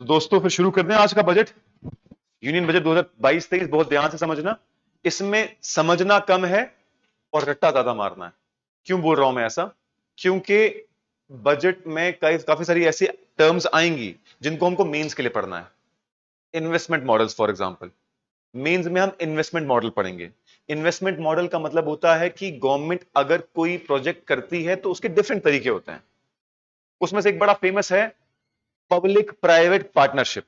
तो दोस्तों फिर शुरू करते हैं आज का बजट। यूनियन बजट 2022-23 बहुत ध्यान से समझना। इसमें समझना कम है और रट्टा ज्यादा मारना है। क्यों बोल रहा हूं मैं ऐसा? क्योंकि बजट में काफी सारी ऐसी टर्म्स आएंगी जिनको हमको मेंस के लिए पढ़ना है। Investment models for example, mains में हम इन्वेस्टमेंट मॉडल पढ़ेंगे। इन्वेस्टमेंट मॉडल का मतलब होता है कि गवर्नमेंट अगर कोई प्रोजेक्ट करती है तो उसके डिफरेंट तरीके होते हैं। उसमें से एक बड़ा फेमस है पब्लिक प्राइवेट पार्टनरशिप।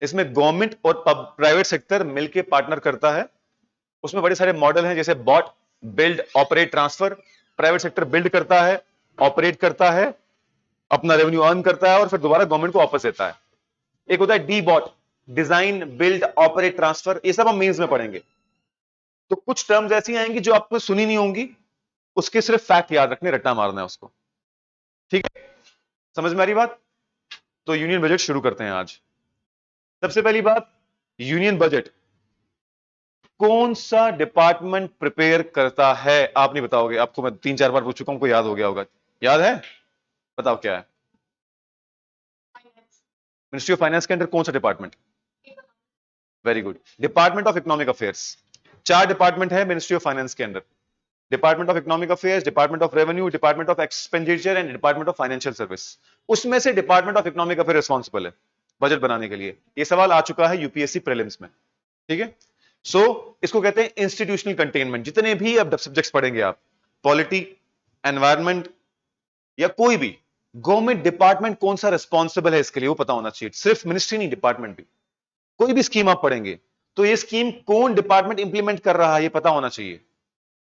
इसमें गवर्नमेंट और प्राइवेट सेक्टर मिलकर पार्टनर करता है। उसमें बड़े सारे मॉडल हैं, जैसे BOT, build, operate, transfer. Private sector build करता है, ऑपरेट करता है, अपना रेवेन्यू अर्न करता है और फिर दोबारा गवर्नमेंट को वापस देता है। एक होता है D BOT, design, build, operate, transfer. ये सब हम मेंस में पढ़ेंगे। तो कुछ टर्म्स ऐसी आएंगी जो आपको सुनी नहीं होंगी, उसके सिर्फ फैक्ट याद रखने, रट्टा मारना है उसको। ठीक है, समझ में आ रही बात? तो यूनियन बजट शुरू करते हैं आज। सबसे पहली बात, यूनियन बजट कौन सा डिपार्टमेंट प्रिपेयर करता है? आप नहीं बताओगे, आपको मैं 3-4 बार पूछ चुका हूं, को याद हो गया होगा। याद है? बताओ क्या है। मिनिस्ट्री ऑफ फाइनेंस के अंदर कौन सा department? Very good, department of economic affairs. 4 department है मिनिस्ट्री ऑफ फाइनेंस के अंदर। Department of economic affairs, department of revenue, department of expenditure and department of financial service. उसमें से department of economic affair responsible है budget बनाने के लिए। यह सवाल आ चुका है यूपीएससी प्रीलिम्स में। ठीक है, इसको कहते हैं इंस्टीट्यूशनल कंटेनमेंट। जितने भी अब सब्जेक्ट्स पढ़ेंगे आप, पॉलिटी, एनवायरमेंट या कोई भी, गवर्नमेंट डिपार्टमेंट कौन सा रिस्पॉन्सिबल है इसके लिए वो पता होना चाहिए। सिर्फ मिनिस्ट्री नहीं, डिपार्टमेंट भी। कोई भी स्कीम आप पढ़ेंगे तो ये स्कीम कौन डिपार्टमेंट इंप्लीमेंट कर रहा है ये पता होना चाहिए।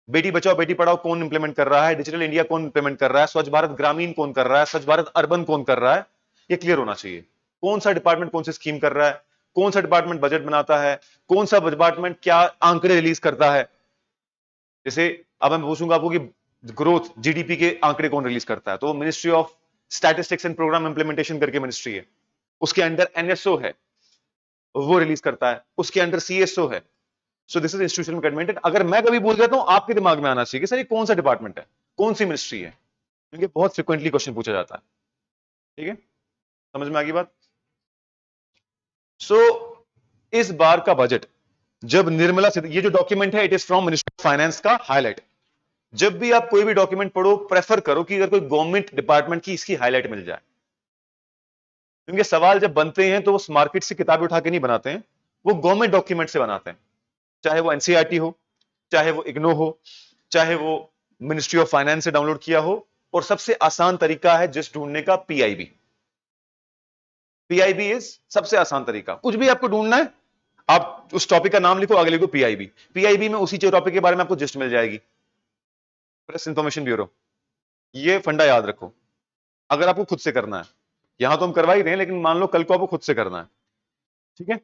बेटी बचाओ बेटी पढ़ाओ कौन इंप्लीमेंट कर रहा है, डिजिटल इंडिया कौन इंप्लीमेंट कर रहा है, स्वच्छ भारत ग्रामीण कौन कर रहा है, स्वच्छ भारत अर्बन कौन कर रहा है, ये क्लियर होना चाहिए। कौन सा डिपार्टमेंट कौन सी स्कीम कर रहा है, कौन सा डिपार्टमेंट बजट बनाता है, कौन सा डिपार्टमेंट क्या आंकड़े रिलीज करता है। जैसे अब मैं पूछूंगा आपको कि ग्रोथ, जीडीपी के आंकड़े कौन रिलीज करता है, तो ministry of statistics and programme implementation करके मिनिस्ट्री है, उसके अंडर एनएसओ है, वो रिलीज करता है, उसके अंडर सीएसओ है। So this is institutional containment. अगर मैं कभी भूल जाता हूं, आपके दिमाग में आना चाहिए कि सर ये कौन सा डिपार्टमेंट है, कौन सी मिनिस्ट्री है, क्योंकि बहुत फ्रिक्वेंटली क्वेश्चन पूछा जाता है। ठीक है, समझ में आ गई बात? इस बार का बजट जब निर्मला सीता, ये जो डॉक्यूमेंट है it is from ministry of finance का हाईलाइट। जब भी आप कोई भी डॉक्यूमेंट पढ़ो, प्रेफर करो कि अगर कोई गवर्नमेंट डिपार्टमेंट की इसकी हाईलाइट मिल जाए, क्योंकि सवाल जब बनते हैं तो वो मार्केट से किताबें उठा के नहीं बनाते हैं, वो गवर्नमेंट डॉक्यूमेंट से बनाते हैं। चाहे वो एनसीईआरटी हो, चाहे वो इग्नो हो, चाहे वो मिनिस्ट्री ऑफ फाइनेंस से डाउनलोड किया हो। और सबसे आसान तरीका है जिस ढूंढने का, पीआईबी। पीआईबी इज सबसे आसान तरीका। कुछ भी आपको ढूंढना है, आप उस टॉपिक का नाम लिखो, आगे लिखो पीआईबी। पीआईबी में उसी टॉपिक के बारे में आपको जिस्ट मिल जाएगी। प्रेस इंफॉर्मेशन ब्यूरो, ये फंडा याद रखो अगर आपको खुद से करना है। यहां तो हम करवा ही रहे हैं, लेकिन मान लो कल को आपको खुद से करना है। ठीक है,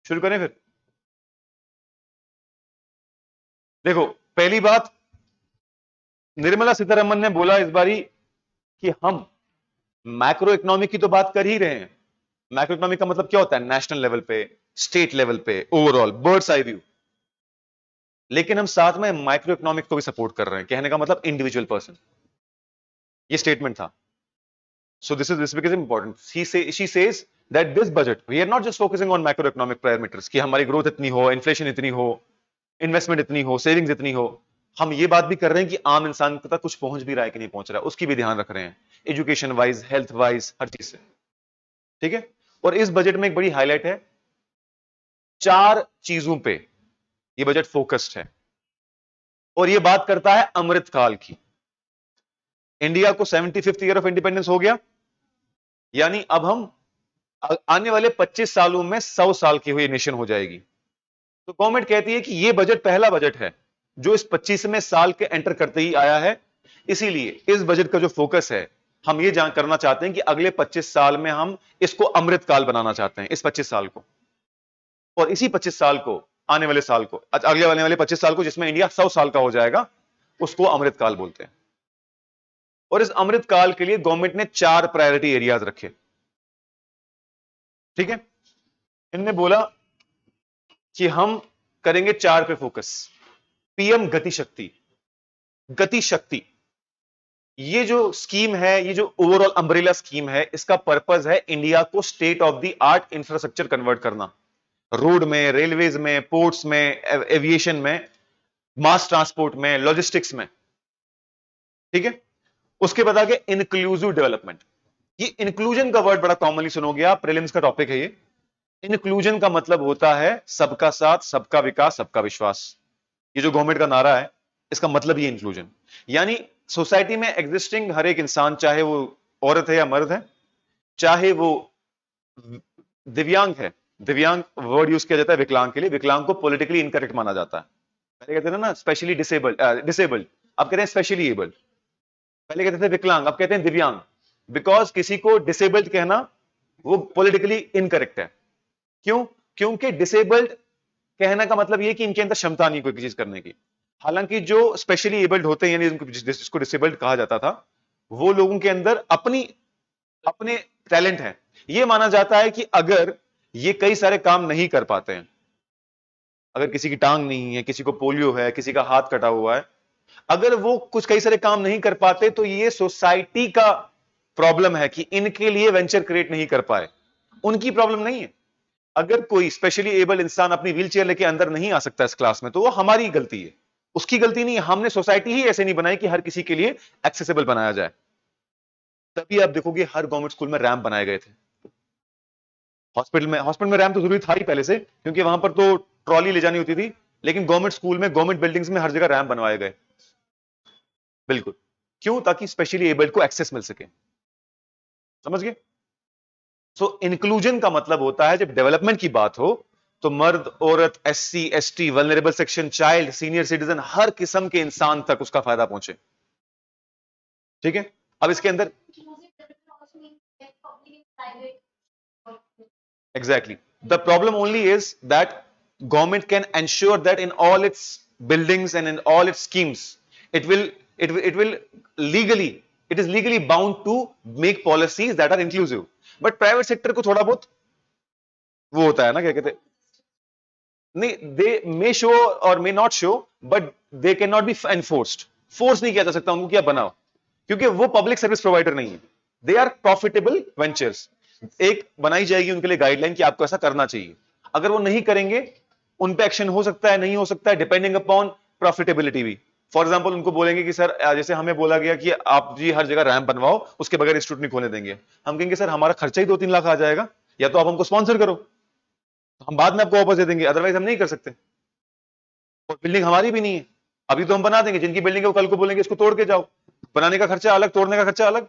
शुरू करें फिर। देखो, पहली बात, निर्मला सीतारमन ने बोला इस बारी कि हम मैक्रो इकोनॉमिक की तो बात कर ही रहे हैं। मैक्रो इकोनॉमिक का मतलब क्या होता है? नेशनल लेवल पे, स्टेट लेवल पे, ओवरऑल बर्ड्स आई व्यू। लेकिन हम साथ में माइक्रो इकोनॉमिक को भी सपोर्ट कर रहे हैं। कहने का मतलब इंडिविजुअल पर्सन, ये स्टेटमेंट था। So this become important. She says that this budget we are not just focusing on macro economic parameters कि हमारी ग्रोथ इतनी हो, इन्फ्लेशन इतनी हो, इन्वेस्टमेंट इतनी हो, सेविंग्स इतनी हो। हम ये बात भी कर रहे हैं कि आम इंसान तक कुछ पहुंच भी रहा है कि नहीं पहुंच रहा है, उसकी भी ध्यान रख रहे हैं, एजुकेशन वाइज, हेल्थ वाइज, हर चीज से। ठीक है, और इस बजट में एक बड़ी हाईलाइट है, 4 चीजों पे ये बजट फोकस्ड है। और ये बात करता है अमृतकाल की। इंडिया को 75th ईयर ऑफ इंडिपेंडेंस हो गया, यानी अब हम आने वाले 25 सालों में 100 साल की हुई नेशन हो जाएगी। तो गवर्नमेंट कहती है कि यह बजट पहला बजट है जो इस 25वें साल के एंटर करते ही आया है। इसीलिए इस बजट का जो फोकस है, हम ये जान करना चाहते हैं कि अगले 25 साल में हम इसको अमृतकाल बनाना चाहते हैं, इस 25 साल को। और इसी 25 साल को, आने वाले साल को, अगले आने वाले 25 साल को, जिसमें इंडिया 100 साल का हो जाएगा, उसको अमृतकाल बोलते हैं। और इस अमृतकाल के लिए गवर्नमेंट ने 4 प्रायोरिटी एरियाज रखे। ठीक है, इनने बोला कि हम करेंगे 4 पे फोकस। पीएम गति शक्ति। गति शक्ति ये जो स्कीम है, ये जो ओवरऑल अम्ब्रेला स्कीम है, इसका पर्पस है इंडिया को state of the art infrastructure convert करना। रोड में, रेलवेज में, पोर्ट्स में, एविएशन में, मास ट्रांसपोर्ट में, लॉजिस्टिक्स में। ठीक है। उसके बाद आगे इंक्लूसिव डेवलपमेंट। ये इंक्लूजन का वर्ड बड़ा कॉमनली सुनोगे आप, प्रीलिम्स का टॉपिक है ये। इंक्लूजन का मतलब होता है सबका साथ, सबका विकास, सबका विश्वास। ये जो गवर्नमेंट का नारा है, इसका मतलब ये इंक्लूजन, यानी सोसाइटी में एग्जिस्टिंग हर एक इंसान, चाहे वो औरत है या मर्द है, चाहे वो दिव्यांग है। दिव्यांग वर्ड यूज किया जाता है विकलांग के लिए। विकलांग को पॉलिटिकली इनकरेक्ट माना जाता है। पहले कहते थे ना स्पेशली डिसेबल्ड, डिसेबल्ड, अब कहते हैं स्पेशली एबल्ड। पहले कहते थे विकलांग, अब कहते हैं दिव्यांग। बिकॉज किसी को डिसेबल्ड कहना वो पॉलिटिकली इनकरेक्ट है। क्यों? क्योंकि डिसेबल्ड कहने का मतलब ये कि इनके अंदर क्षमता नहीं कोई चीज करने की। हालांकि जो स्पेशली एबल्ड होते हैं, यानी जिसको डिसेबल्ड कहा जाता था, वो लोगों के अंदर अपने टैलेंट है। ये माना जाता है कि अगर ये कई सारे काम नहीं कर पाते हैं, अगर किसी की टांग नहीं है, किसी को पोलियो है, किसी का हाथ कटा हुआ है, अगर वो कुछ कई सारे काम नहीं कर पाते, तो ये सोसाइटी का प्रॉब्लम है कि इनके लिए वेंचर क्रिएट नहीं कर पाए। उनकी प्रॉब्लम नहीं है। अगर कोई स्पेशली एबल इंसान अपनी व्हीलचेयर लेके अंदर नहीं आ सकता इस क्लास में, तो वो हमारी गलती है, उसकी गलती नहीं है। हमने सोसाइटी ही ऐसे नहीं बनाई कि हर किसी के लिए एक्सेसिबल बनाया जाए। तभी आप देखोगे हर गवर्नमेंट स्कूल में रैंप बनाए गए थे। हॉस्पिटल में रैंप तो जरूरी था ही पहले से, क्योंकि वहां पर तो ट्रॉली ले जानी होती थी। लेकिन गवर्नमेंट स्कूल में, गवर्नमेंट बिल्डिंग्स में हर जगह रैंप बनवाए गए। बिल्कुल। क्यों? ताकि स्पेशली एबल्ड को एक्सेस मिल सके। समझ गए? सो इंक्लूजन का मतलब होता है जब डेवलपमेंट की बात हो, तो मर्द, औरत, SC, ST, vulnerable section, child, senior citizen, हर किस्म के इंसान तक उसका फायदा पहुंचे। ठीक है। अब इसके अंदर exactly, the problem only is that government can ensure that in all its buildings and in all its schemes, it will legally, it is legally bound to make policies that are inclusive. But private sector को थोड़ा बहुत वो होता है ना, क्या कहते हैं, नहीं, दे मे शो और may not show, but they can not be enforced. Force नहीं किया जा सकता उनको कि आप बनाओ, क्योंकि वो पब्लिक सर्विस प्रोवाइडर नहीं है। They are profitable ventures. एक बनाई जाएगी उनके लिए गाइडलाइन कि आपको ऐसा करना चाहिए। अगर वो नहीं करेंगे, उन पे एक्शन हो सकता है, नहीं हो सकता है, डिपेंडिंग अपॉन प्रॉफिटेबिलिटी भी। फॉर एग्जाम्पल उनको बोलेंगे कि सर, जैसे हमें बोला गया कि आप जी हर जगह रैंप बनवाओ, उसके बगैर इंस्टीट्यूट नहीं खोलने देंगे। हम कहेंगे सर हमारा खर्चा ही 2-3 लाख आ जाएगा, या तो आप हमको स्पॉन्सर करो, तो हम बाद में आपको वापस दे देंगे, अदरवाइज हम नहीं कर सकते। और बिल्डिंग हमारी भी नहीं है। अभी तो हम बना देंगे, जिनकी बिल्डिंग है वो कल को बोलेंगे इसको तोड़ के जाओ। बनाने का खर्चा अलग, तोड़ने का खर्चा अलग।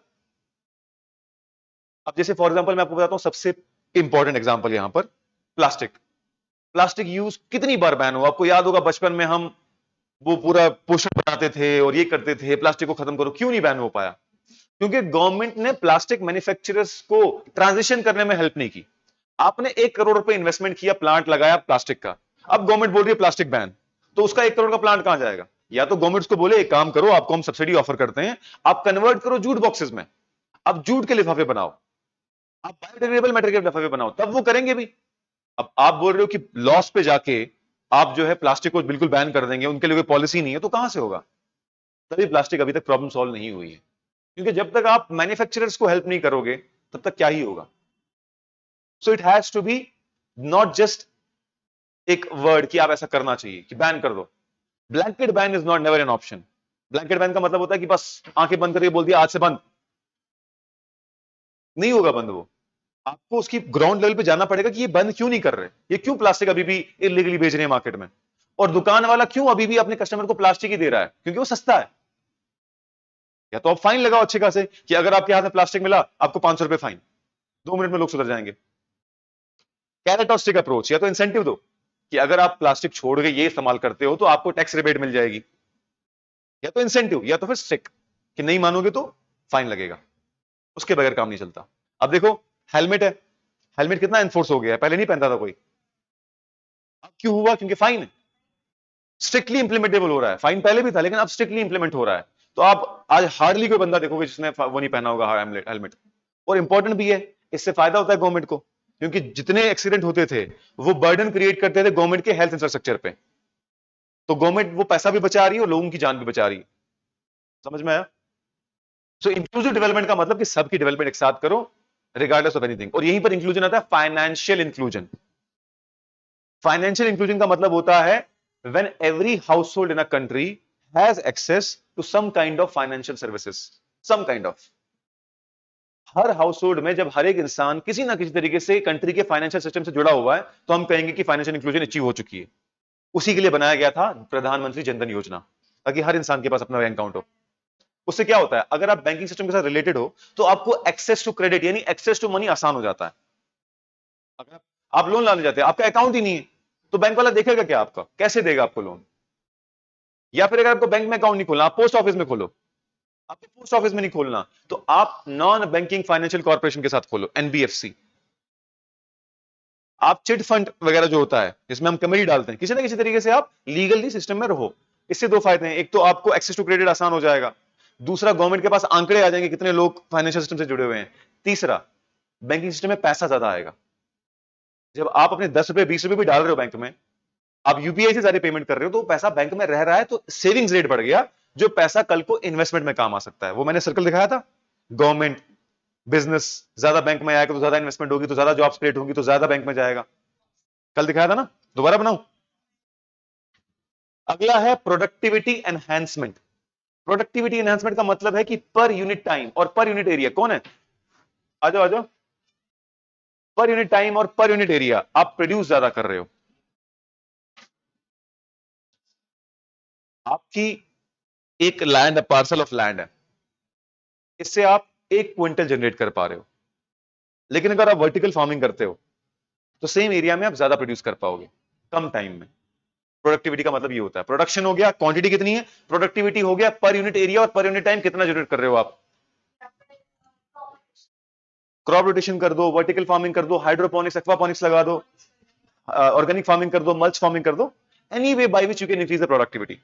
अब जैसे फॉर एग्जांपल मैं आपको बताता हूं, सबसे इंपॉर्टेंट एग्जांपल यहां पर प्लास्टिक। प्लास्टिक यूज कितनी बार बैन हुआ? आपको याद होगा बचपन में हम वो पूरा पोस्टर बनाते थे और ये करते थे, प्लास्टिक को खत्म करो। क्यों नहीं बैन हो पाया? क्योंकि गवर्नमेंट ने प्लास्टिक मैन्युफैक्चरर्स को ट्रांजिशन करने में हेल्प नहीं की। आपने 1 करोड़ रुपए इन्वेस्टमेंट किया, प्लांट लगाया प्लास्टिक का, अब गवर्नमेंट बोल रही है प्लास्टिक बैन, तो उसका 1 करोड़ का प्लांट कहां जाएगा? या तो गवर्नमेंट को बोले एक काम करो, आपको हम सब्सिडी ऑफर करते हैं, आप कन्वर्ट करो जूट बॉक्सेस में, आप जूट के लिफाफे बनाओ, आप बायोडिग्रेडेबल मटेरियल के लिफाफे बनाओ, तब वो करेंगे भी। अब आप बोल रहे हो कि लॉस पे जाके आप जो है प्लास्टिक को बिल्कुल बैन कर देंगे, उनके लिए कोई पॉलिसी नहीं है, तो कहां से होगा? तभी प्लास्टिक अभी तक प्रॉब्लम सॉल्व नहीं हुई है, क्योंकि जब तक आप मैन्युफैक्चरर्स को हेल्प नहीं करोगे, तब तक क्या ही होगा। So it has to be not just एक वर्ड कि आप ऐसा करना चाहिए कि बैन कर दो। Blanket ban is not never an option. Blanket ban का मतलब होता है कि बस आंखें बंद करके बोल दिया आज से बंद, नहीं होगा बंद वो। आपको उसकी ग्राउंड लेवल पे जाना पड़ेगा कि ये बंद क्यों नहीं कर रहे, ये क्यों प्लास्टिक अभी भी इलीगली बेच रहे हैं मार्केट में, और दुकान वाला क्यों अभी भी अपने कस्टमर को प्लास्टिक ही दे रहा है, क्योंकि वो सस्ता है। या तो आप फाइन लगाओ अच्छे खासे कि अगर आपके हाथ में प्लास्टिक मिला आपको 500 रुपए फाइन, 2 मिनट में लोग सुधर जाएंगे। कैरेट और स्टिक अप्रोच, या तो इंसेंटिव दो कि अगर आप प्लास्टिक छोड़ के ये इस्तेमाल करते हो तो आपको टैक्स रिबेट मिल जाएगी, या तो इंसेंटिव या तो फिर स्टिक कि नहीं मानोगे तो फाइन लगेगा। उसके बगैर काम नहीं चलता। अब देखो हेलमेट है, हेलमेट कितना एनफोर्स हो गया है, पहले नहीं पहनता था कोई, अब क्यों हुआ? क्योंकि फाइन है, स्ट्रिक्टली इंप्लीमेंटेबल हो रहा है। फाइन पहले भी था लेकिन अब स्ट्रिक्टली इंप्लीमेंट हो रहा है। तो आप आज हार्डली कोई बंदा देखोगे जिसने वो नहीं पहना होगा हेलमेट। और इंपॉर्टेंट भी है, इससे फायदा होता है गवर्नमेंट को, क्योंकि जितने एक्सीडेंट होते थे वो बर्डन क्रिएट करते थे गवर्नमेंट के हेल्थ इंफ्रास्ट्रक्चर पे। तो गवर्नमेंट वो पैसा भी बचा रही है और लोगों की जान भी बचा रही है। समझ में आया? सो इंक्लूसिव डेवलपमेंट का मतलब कि सबकी डेवलपमेंट एक साथ करो रिगार्डलेस ऑफ एनीथिंग। और यहीं पर इंक्लूजन आता है फाइनेंशियल इंक्लूजन। फाइनेंशियल इंक्लूजन का मतलब होता है when every household in a country has access to some kind of financial services, some kind of. हर हाउस होल्ड में जब हर एक इंसान किसी ना किसी तरीके से कंट्री के फाइनेंशियल सिस्टम से जुड़ा हुआ है तो हम कहेंगे कि फाइनेंशियल इंक्लूजन अचीव हो चुकी है। उसी के लिए बनाया गया था प्रधानमंत्री जनधन योजना, ताकि हर इंसान के पास अपना बैंक अकाउंट हो। उससे क्या होता है, अगर आप बैंकिंग सिस्टम के साथ रिलेटेड हो तो आपको एक्सेस टू क्रेडिट यानी एक्सेस टू मनी आसान हो जाता है। अगर आप लोन लाने जाते हैं, आपका अकाउंट ही नहीं है, तो बैंक वाला देखेगा क्या, आपका कैसे देगा आपको लोन? या फिर अगर आपको बैंक में अकाउंट नहीं खोलना, आप पोस्ट ऑफिस में खोलो। आपको पोस्ट ऑफिस में नहीं खोलना तो आप नॉन बैंकिंग फाइनेंशियल कॉर्पोरेशन के साथ खोलो, एनबीएफसी। आप चिट फंड वगैरह जो होता है जिसमें हम कमेटी डालते हैं, किसी ना किसी तरीके से आप लीगली सिस्टम में रहो। इससे दो फायदे हैं, एक तो आपको एक्सेस टू क्रेडिट आसान हो जाएगा, दूसरा गवर्नमेंट के पास आंकड़े आ जाएंगे कितने लोग फाइनेंशियल सिस्टम से जुड़े हुए हैं, तीसरा बैंकिंग सिस्टम में पैसा ज्यादा आएगा। जब आप अपने 10 रुपए 20 रुपए भी डाल रहे हो बैंक में, आप यूपीआई से सारे पेमेंट कर रहे हो, तो पैसा बैंक में रह रहा है, तो सेविंग्स रेट बढ़ गया, जो पैसा कल को इन्वेस्टमेंट में काम आ सकता है। वो मैंने सर्कल दिखाया था, गवर्नमेंट बिजनेस ज्यादा बैंक में आएगा तो ज्यादा इन्वेस्टमेंट होगी, तो ज्यादा जॉब्स क्रिएट होंगी, तो ज्यादा बैंक में जाएगा। कल दिखाया था ना, दोबारा बनाऊं? अगला है प्रोडक्टिविटी एनहांसमेंट। प्रोडक्टिविटी एनहांसमेंट का मतलब है कि पर यूनिट टाइम और पर यूनिट एरिया, कौन है, आ जाओ आ जाओ, पर यूनिट टाइम और पर यूनिट एरिया आप प्रोड्यूस ज्यादा कर रहे हो। आपकी एक लैंड, पार्सल ऑफ लैंड है, इससे आप 1 क्विंटल जनरेट कर पा रहे हो, लेकिन अगर आप वर्टिकल फार्मिंग करते हो तो सेम एरिया में आप ज्यादा प्रोड्यूस कर पाओगे कम टाइम में। प्रोडक्टिविटी का मतलब ये होता है, प्रोडक्शन हो गया, क्वांटिटी कितनी है, प्रोडक्टिविटी हो गया पर यूनिट एरिया और पर यूनिट टाइम कितना जनरेट कर रहे हो आप। क्रॉप रोटेशन कर दो, वर्टिकल फार्मिंग कर दो, हाइड्रोपोनिक्स एक्वापोनिक्स लगा दो, ऑर्गेनिक फार्मिंग कर दो, मल्च फार्मिंग कर दो, any way by which you can increase the productivity.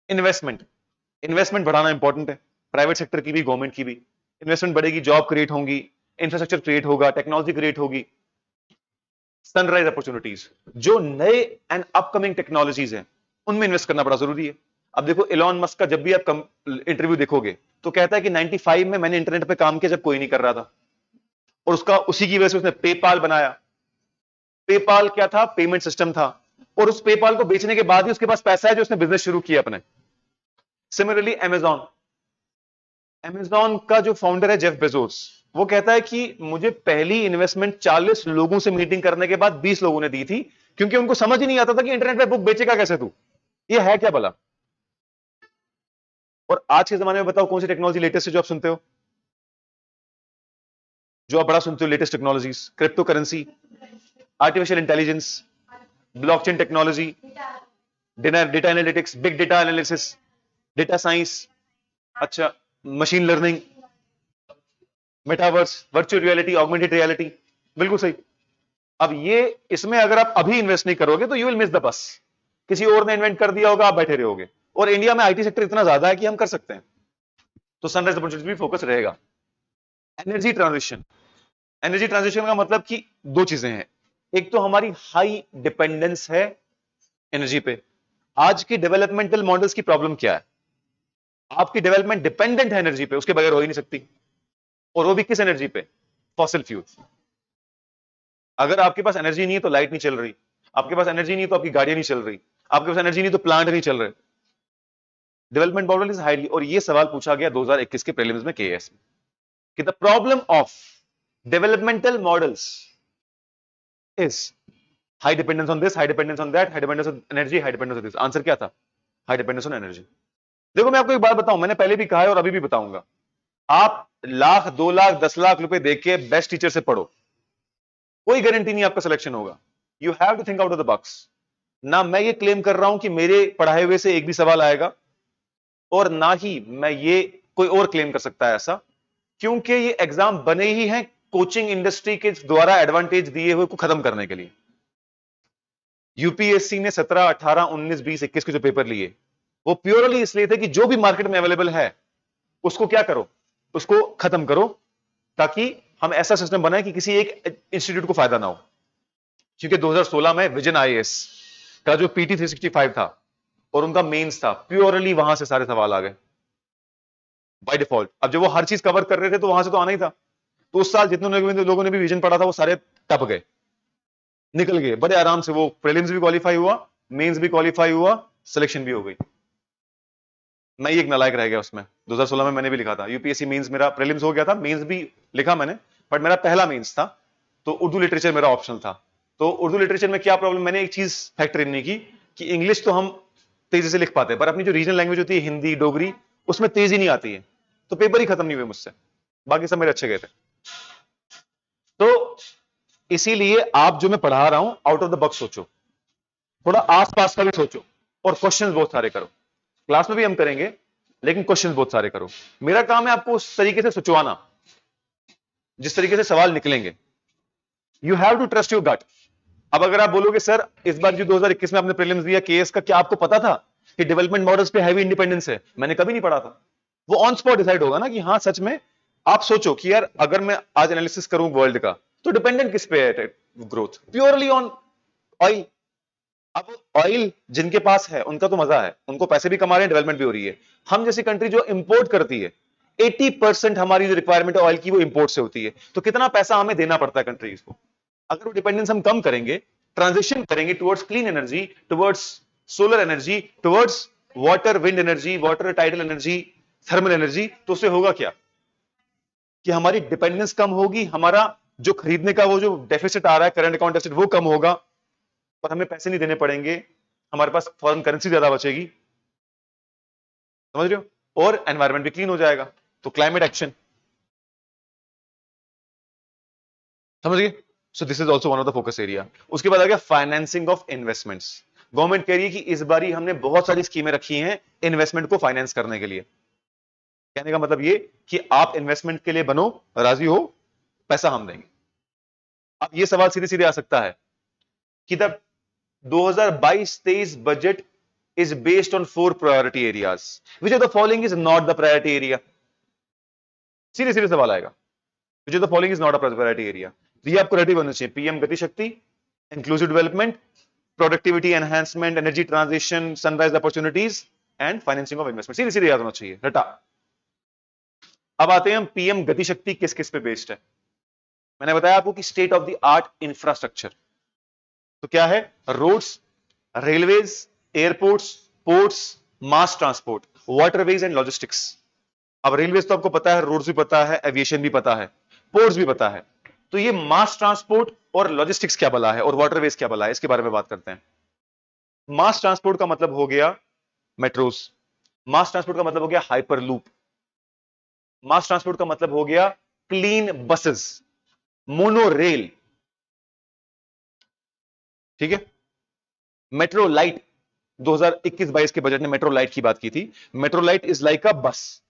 Investment, investment बढ़ाना इंपॉर्टेंट है, प्राइवेट सेक्टर की भी गवर्नमेंट की भी। इन्वेस्टमेंट बढ़ेगी, जॉब क्रिएट होंगी, इंफ्रास्ट्रक्चर क्रिएट होगा, टेक्नोलॉजी क्रिएट होगी, सनराइज अपॉर्चुनिटीज, जो नए एंड अपकमिंग टेक्नोलॉजीज हैं उनमें इन्वेस्ट करना बड़ा जरूरी है। अब देखो इलॉन मस्क का जब भी आप इंटरव्यू देखोगे तो कहता है कि 95 में मैंने इंटरनेट पे काम किया जब कोई नहीं कर रहा था, और उसका उसी की वजह से उसने पेपाल बनाया। पेपाल क्या था, पेमेंट सिस्टम था, और उस पेपाल को बेचने के बाद ही उसके पास पैसा है जो उसने बिजनेस शुरू किया अपने। सिमिलरली अमेजॉन, अमेजॉन का जो फाउंडर है जेफ बेजोस, वो कहता है कि मुझे पहली इन्वेस्टमेंट 40 लोगों से मीटिंग करने के बाद 20 लोगों ने दी थी, क्योंकि उनको समझ ही नहीं आता था कि इंटरनेट पे बुक बेचेगा कैसे तू, ये है क्या भला। और आज के जमाने में बताओ कौन सी टेक्नोलॉजी लेटेस्ट है जो आप सुनते हो, जो आप बड़ा सुनते हो latest technologies, crypto currency, artificial intelligence, blockchain technology, data analytics, big data analysis, data science, अच्छा, machine learning, metaverse, virtual reality, augmented reality, बिल्कुल सही। अब ये, इसमें अगर आप अभी इन्वेस्ट नहीं करोगे तो you will miss the bus, किसी और ने इन्वेंट कर दिया होगा, आप बैठे रहोगे। और इंडिया में आईटी सेक्टर इतना ज्यादा है कि हम कर सकते हैं, तो सनराइज अपॉर्चुनिटी भी फोकस रहेगा। एनर्जी ट्रांजिशन, एनर्जी ट्रांजिशन का मतलब कि दो चीजें हैं, एक तो हमारी हाई डिपेंडेंस है एनर्जी पे। आज की डेवलपमेंटल मॉडल्स की प्रॉब्लम क्या है, आपकी डेवलपमेंट डिपेंडेंट है एनर्जी पे, उसके बगैर हो ही नहीं सकती, और वो भी किस एनर्जी पे, फॉसिल फ्यूल। अगर आपके पास एनर्जी नहीं है तो लाइट नहीं चल रही, आपके पास एनर्जी नहीं है तो आपकी गाड़ियां नहीं चल रही, आपके पास एनर्जी नहीं तो प्लांट नहीं चल रहे। डेवलपमेंट मॉडल इज हाईली, और ये सवाल पूछा गया 2021 के प्रीलिम्स में केएएस में, कि the problem of developmental models is high dependence on this, high dependence on that, high dependence on energy, high dependence on this. Answer क्या था, हाई डिपेंडेंस ऑन एनर्जी। देखो मैं आपको एक बात बताऊं, मैंने पहले भी कहा है और अभी भी बताऊंगा, आप लाख 2 लाख 10 लाख रुपए देके बेस्ट टीचर से पढ़ो, कोई गारंटी नहीं आपका सिलेक्शन होगा। You have to think out of the box. ना मैं ये क्लेम कर रहा हूं कि मेरे पढ़ाए हुए से एक भी सवाल आएगा, और ना ही मैं ये कोई और क्लेम कर सकता है ऐसा, क्योंकि ये एग्जाम बने ही हैं कोचिंग इंडस्ट्री के द्वारा एडवांटेज दिए हुए को खत्म करने के लिए। यूपीएससी ने 17, 18, 19, 20, 21 के जो पेपर लिए वो प्योरली इसलिए थे कि जो भी मार्केट में अवेलेबल है उसको क्या करो, उसको खत्म करो, ताकि हम ऐसा सिस्टम बनाए कि किसी एक इंस्टीट्यूट को फायदा ना हो। क्योंकि 2016 में विजन आईएएस का जो पीटी 365 था और उनका मेंस था, प्योरली वहां से सारे सवाल आ गए। By default. अब जब वो हर चीज कवर कर रहे थे तो वहां से तो आना ही था। तो उस साल जितने लोगों ने भी विजन पढ़ा था वो सारे टप गए, निकल गए बड़े आराम से। वो प्रीलिम्स भी क्वालिफाई हुआ, मेंस भी क्वालिफाई हुआ, सिलेक्शन भी हो गई। मैं ही एक नालायक रह गया उसमें। 2016 में मैंने भी लिखा था यूपीएससी मेंस, मेरा प्रीलिम्स हो गया था, मेंस भी लिखा मैंने, बट मेरा पहला मेंस था, तो उर्दू लिटरेचर मेरा ऑप्शनल था। तो उर्दू लिटरेचर में क्या प्रॉब्लम, मैंने एक चीज फैक्टर इन नहीं की कि इंग्लिश तो हम तेजी से लिख पाते हैं, पर अपनी जो रीजनल लैंग्वेज होती है हिंदी डोगरी, उसमें तेजी नहीं आती है, तो पेपर ही खत्म नहीं हुए मुझसे। बाकी सब मेरे अच्छे गए थे। तो इसीलिए आप जो मैं पढ़ा रहा हूं आउट ऑफ द बॉक्स सोचो, थोड़ा आसपास का भी सोचो, और क्वेश्चंस बहुत सारे करो। क्लास में भी हम करेंगे, लेकिन क्वेश्चंस बहुत सारे करो। मेरा काम है आपको उस तरीके से सोचवाना जिस तरीके से सवाल निकलेंगे। You have to trust your gut. अब अगर आप बोलोगे सर इस बार जो 2021 में आपने प्रीलिम्स दिया केएस का, क्या आपको पता था कि डेवलपमेंट मॉडल्स पे हैवी इंडिपेंडेंस है? मैंने कभी नहीं पढ़ा था। वो ऑन स्पॉट डिसाइड होगा ना कि हाँ सच में। आप सोचो कि यार अगर मैं आज एनालिसिस करूं वर्ल्ड का, तो डिपेंडेंट किस पे है ग्रोथ? Purely on oil. अब ऑयल जिनके पास है उनका तो मजा है, उनको पैसे भी कमा रहे हैं, डेवलपमेंट भी हो रही है। हम जैसी कंट्री जो इंपोर्ट करती है, 80% हमारी जो रिक्वायरमेंट है ऑयल की वो इंपोर्ट से होती है, तो कितना पैसा हमें देना पड़ता है कंट्रीज को। अगर वो डिपेंडेंस हम कम करेंगे, ट्रांजिशन करेंगे towards clean energy, towards solar energy, towards water wind energy, water tidal energy, thermal energy, तो उससे होगा क्या कि हमारी डिपेंडेंस कम होगी, हमारा जो खरीदने का वो जो डेफिसिट आ रहा है, करंट अकाउंट डेफिसिट, वो कम होगा, और हमें पैसे नहीं देने पड़ेंगे, हमारे पास फॉरेन करेंसी ज्यादा बचेगी। समझ रहे हो? और एनवायरमेंट भी क्लीन हो जाएगा। तो क्लाइमेट एक्शन, समझ गए? So this is also one of the focus area. उसके बाद आ गया फाइनेंसिंग ऑफ इन्वेस्टमेंट्स। गवर्नमेंट कह रही है कि इस बार ही हमने बहुत सारी स्कीमें रखी हैं इन्वेस्टमेंट को फाइनेंस करने के लिए। कहने का मतलब ये कि आप इन्वेस्टमेंट के लिए बनो, राजी हो, पैसा हम देंगे। अब ये सवाल सीधे सीधे आ सकता है कि the 2022-23 budget is based on 4 priority areas. Which of the following is not the priority area? सीधे सीधे सवाल आएगा, which of the following is not a priority area? तो ये आपको रेडी बनना चाहिए। पीएम गति शक्ति, inclusive development, productivity enhancement, energy transition, sunrise opportunities and financing of investment. सीधे सीधे याद होना चाहिए, रटा। अब आते हैं हम पीएम गति शक्ति किस किस पे बेस्ड है। मैंने बताया आपको कि state of the art infrastructure, तो क्या है? Roads, railways, airports, ports, mass transport, waterways and logistics. अब रेलवेज तो आपको पता है, रोड्स भी पता है, एविएशन भी पता है, पोर्ट्स भी पता है। तो ये मास ट्रांसपोर्ट और लॉजिस्टिक्स क्या बला है और वाटरवेज क्या बला है, इसके बारे में बात करते हैं। मास ट्रांसपोर्ट का मतलब हो गया मेट्रोस, मास ट्रांसपोर्ट का मतलब हो गया हाइपरलूप, मास ट्रांसपोर्ट का मतलब हो गया क्लीन बसेस, मोनो रेल, ठीक है। मेट्रो लाइट, 2021-22 के बजट ने मेट्रो लाइट की बात की थी। मेट्रो लाइट इज लाइक अ बस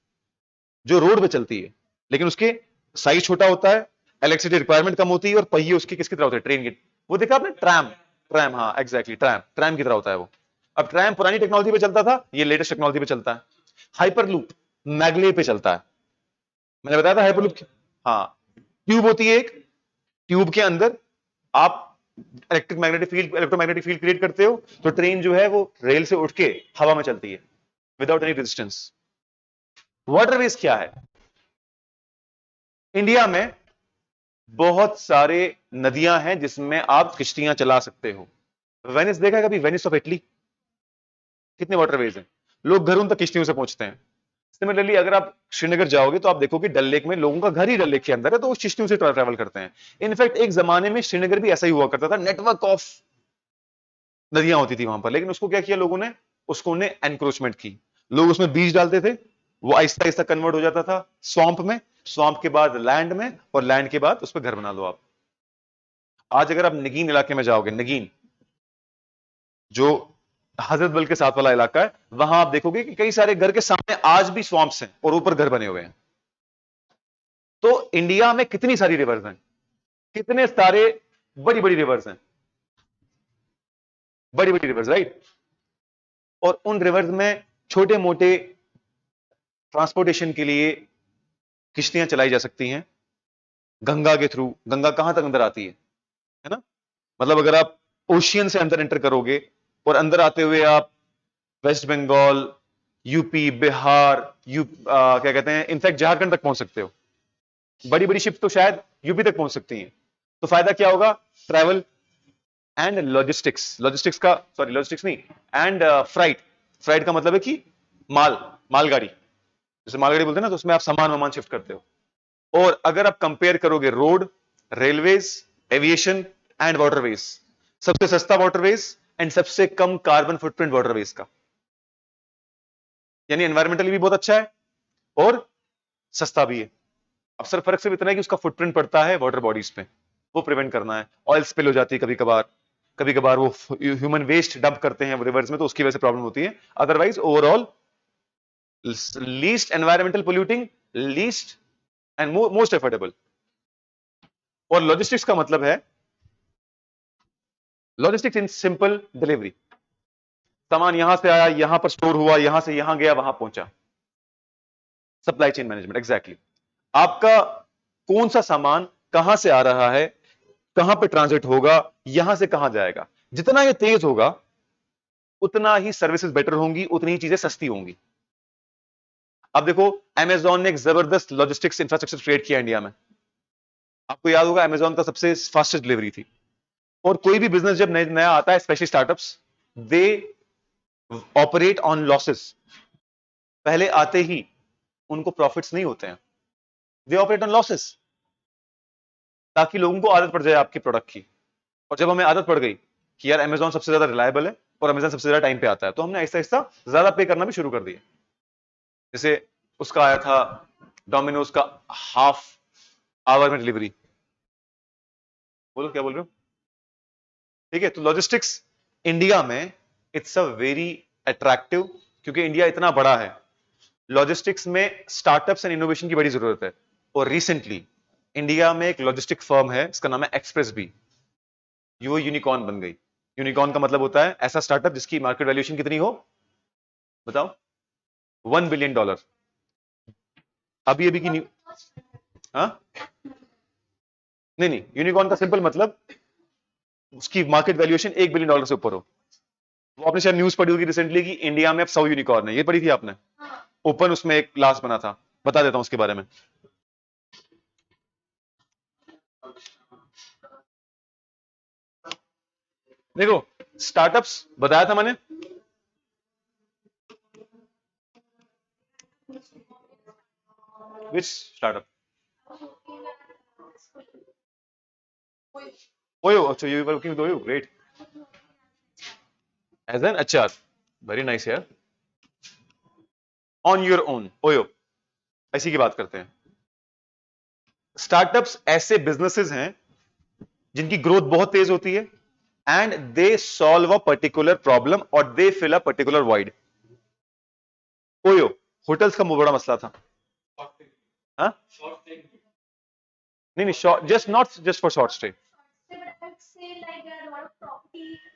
जो रोड पे चलती है, लेकिन उसके साइज छोटा होता है, इलेक्ट्रिसिटी रिक्वायरमेंट कम होती है, और पहिए उसके किसकी तरह होते हैं? ट्रेन के। वो देखा आपने ट्रैम? ट्रैम, हाँ एग्जैक्टली, ट्रैम की तरह होता है वो। अब ट्रैम पुरानी टेक्नोलॉजी पे चलता था, ये लेटेस्ट टेक्नोलॉजी पे चलता है। हाइपरलूप मैगले पे चलता है। मैंने बताया था हाइपरलूप, हाँ, ट्यूब होती है एक, ट्यूब के अंदर आप इलेक्ट्रोमैग्नेटिक फील्ड क्रिएट करते हो, तो ट्रेन जो है वो रेल से उठ के हवा में चलती है विदाउट एनी रेजिस्टेंस। वाटरवेज क्या है? इंडिया में बहुत सारे नदियां हैं जिसमें आप किश्तियां चला सकते हो। वेनिस देखा है कभी? वेनिस ऑफ इटली, कितने वाटरवेज हैं, लोग घर उन तक किश्तियों से पहुंचते हैं। सिमिलरली अगर आप श्रीनगर जाओगे तो आप देखोगे डल लेक में लोगों का घर ही डल लेक के अंदर है, तो वो किश्तियों से ट्रैवल करते हैं। इनफैक्ट एक जमाने में श्रीनगर भी ऐसा ही हुआ करता था, नेटवर्क ऑफ नदियां होती थी वहां पर, लेकिन उसको क्या किया लोगों ने? उसको ने एनक्रोचमेंट की। लोग उसमें बीज डालते थे, वो आहिस्ता आहिस्ता कन्वर्ट हो जाता था स्वैम्प में, स्वैम्प के बाद लैंड में, और लैंड के बाद उस पर घर बना लो आप। आज अगर आप नगीन इलाके में जाओगे, नगीन जो हजरत बल के साथ वाला इलाका है, वहां आप देखोगे कि कई सारे घर के सामने आज भी स्वैम्प्स हैं और ऊपर घर बने हुए हैं। तो इंडिया में कितनी सारी रिवर्स हैं, कितने सारे बड़ी बड़ी रिवर्स हैं, बड़ी बड़ी रिवर्स, राइट। और उन रिवर्स में छोटे मोटे ट्रांसपोर्टेशन के लिए किश्तियां चलाई जा सकती हैं गंगा के थ्रू। गंगा कहां तक अंदर आती है ना? मतलब अगर आप ओशियन से अंदर एंटर करोगे और अंदर आते हुए आप वेस्ट बंगाल, यूपी, बिहार, क्या कहते हैं, इनफैक्ट झारखंड तक पहुंच सकते हो। बड़ी बड़ी शिप्स तो शायद यूपी तक पहुंच सकती हैं। तो फायदा क्या होगा? ट्रैवल एंड लॉजिस्टिक्स, लॉजिस्टिक्स का, सॉरी लॉजिस्टिक्स नहीं, एंड फ्राइट। फ्राइट का मतलब है कि मालगाड़ी, जैसे मालगाड़ी बोलते हैं ना, तो उसमें आप सामान वामान शिफ्ट करते हो। और अगर आप कंपेयर करोगे road, railways, aviation and waterways, सबसे सस्ता वाटरवेज एंड सबसे कम कार्बन फुटप्रिंट वाटरवेज का, यानी एनवायरमेंटली भी बहुत अच्छा है और सस्ता भी है। अब सर फर्क सिर्फ इतना है कि उसका फुटप्रिंट पड़ता है वाटर बॉडीज पे, वो प्रिवेंट करना है। ऑयल स्पिल हो जाती है कभी कभार, कभी कभार वो ह्यूमन वेस्ट डंप करते हैं रिवर्स में, तो उसकी वजह से प्रॉब्लम होती है। Otherwise overall least environmental polluting, least and most affordable. और लॉजिस्टिक्स का मतलब है, लॉजिस्टिक्स इन सिंपल डिलीवरी, सामान यहां से आया, यहां पर स्टोर हुआ, यहां से यहां गया, वहां पहुंचा। Supply chain management, exactly. आपका कौन सा सामान कहां से आ रहा है, कहां पे ट्रांजिट होगा, यहां से कहां जाएगा। जितना ये तेज होगा उतना ही सर्विसेज बेटर होंगी, उतनी ही चीजें सस्ती होंगी। अब देखो, अमेजॉन ने एक जबरदस्त लॉजिस्टिक्स इंफ्रास्ट्रक्चर क्रिएट किया इंडिया में। आपको याद होगा अमेजॉन का सबसे फास्टेस्ट डिलीवरी थी। और कोई भी बिजनेस जब नया आता है, specially startups, they operate on losses. पहले आते ही उनको प्रॉफिट्स नहीं होते हैं, दे ऑपरेट ऑन लॉसेस, ताकि लोगों को आदत पड़ जाए आपके प्रोडक्ट की। और जब हमें आदत पड़ गई कि यार अमेजॉन सबसे ज्यादा रिलायबल है और अमेजॉन सबसे ज्यादा टाइम पे आता है, तो हमने ऐसा ऐसा ज्यादा पे करना भी शुरू कर दिया। जैसे उसका आया था डोमिनोज का हाफ आवर में डिलीवरी। बोलो क्या बोल रहे हो? ठीक है, तो लॉजिस्टिक्स इंडिया में इट्स अ वेरी अट्रैक्टिव, क्योंकि इंडिया इतना बड़ा है। लॉजिस्टिक्स में स्टार्टअप्स एंड इनोवेशन की बड़ी जरूरत है। और रिसेंटली इंडिया में एक लॉजिस्टिक फर्म है, इसका नाम है एक्सप्रेस बी। वो यूनिकॉर्न बन गई। यूनिकॉर्न का मतलब होता है ऐसा स्टार्टअप जिसकी मार्केट वैल्यूएशन कितनी हो, बताओ? $1 बिलियन। अभी अभी की न्यू, हाँ नहीं नहीं, यूनिकॉर्न का सिंपल मतलब उसकी मार्केट वैल्यूएशन $1 बिलियन से ऊपर हो। वो आपने शायद न्यूज पढ़ी होगी रिसेंटली कि इंडिया में अब 100 यूनिकॉर्न है, ये पढ़ी थी आपने? ओपन उसमें एक क्लास बना था, बता देता हूं उसके बारे में। देखो, स्टार्टअप्स बताया था मैंने, विच स्टार्टअप? ओयो, अच्छा you were working with OYO, great. As an HR, very nice यार। ऑन योर ओन, ओयो, इसी की बात करते हैं। स्टार्टअप्स ऐसे बिजनेसेस हैं जिनकी ग्रोथ बहुत तेज होती है and they solve a particular problem और they fill a particular void. OYO hotels का बड़ा मसला था। हाँ? नहीं नहीं, short, just not just for short stay,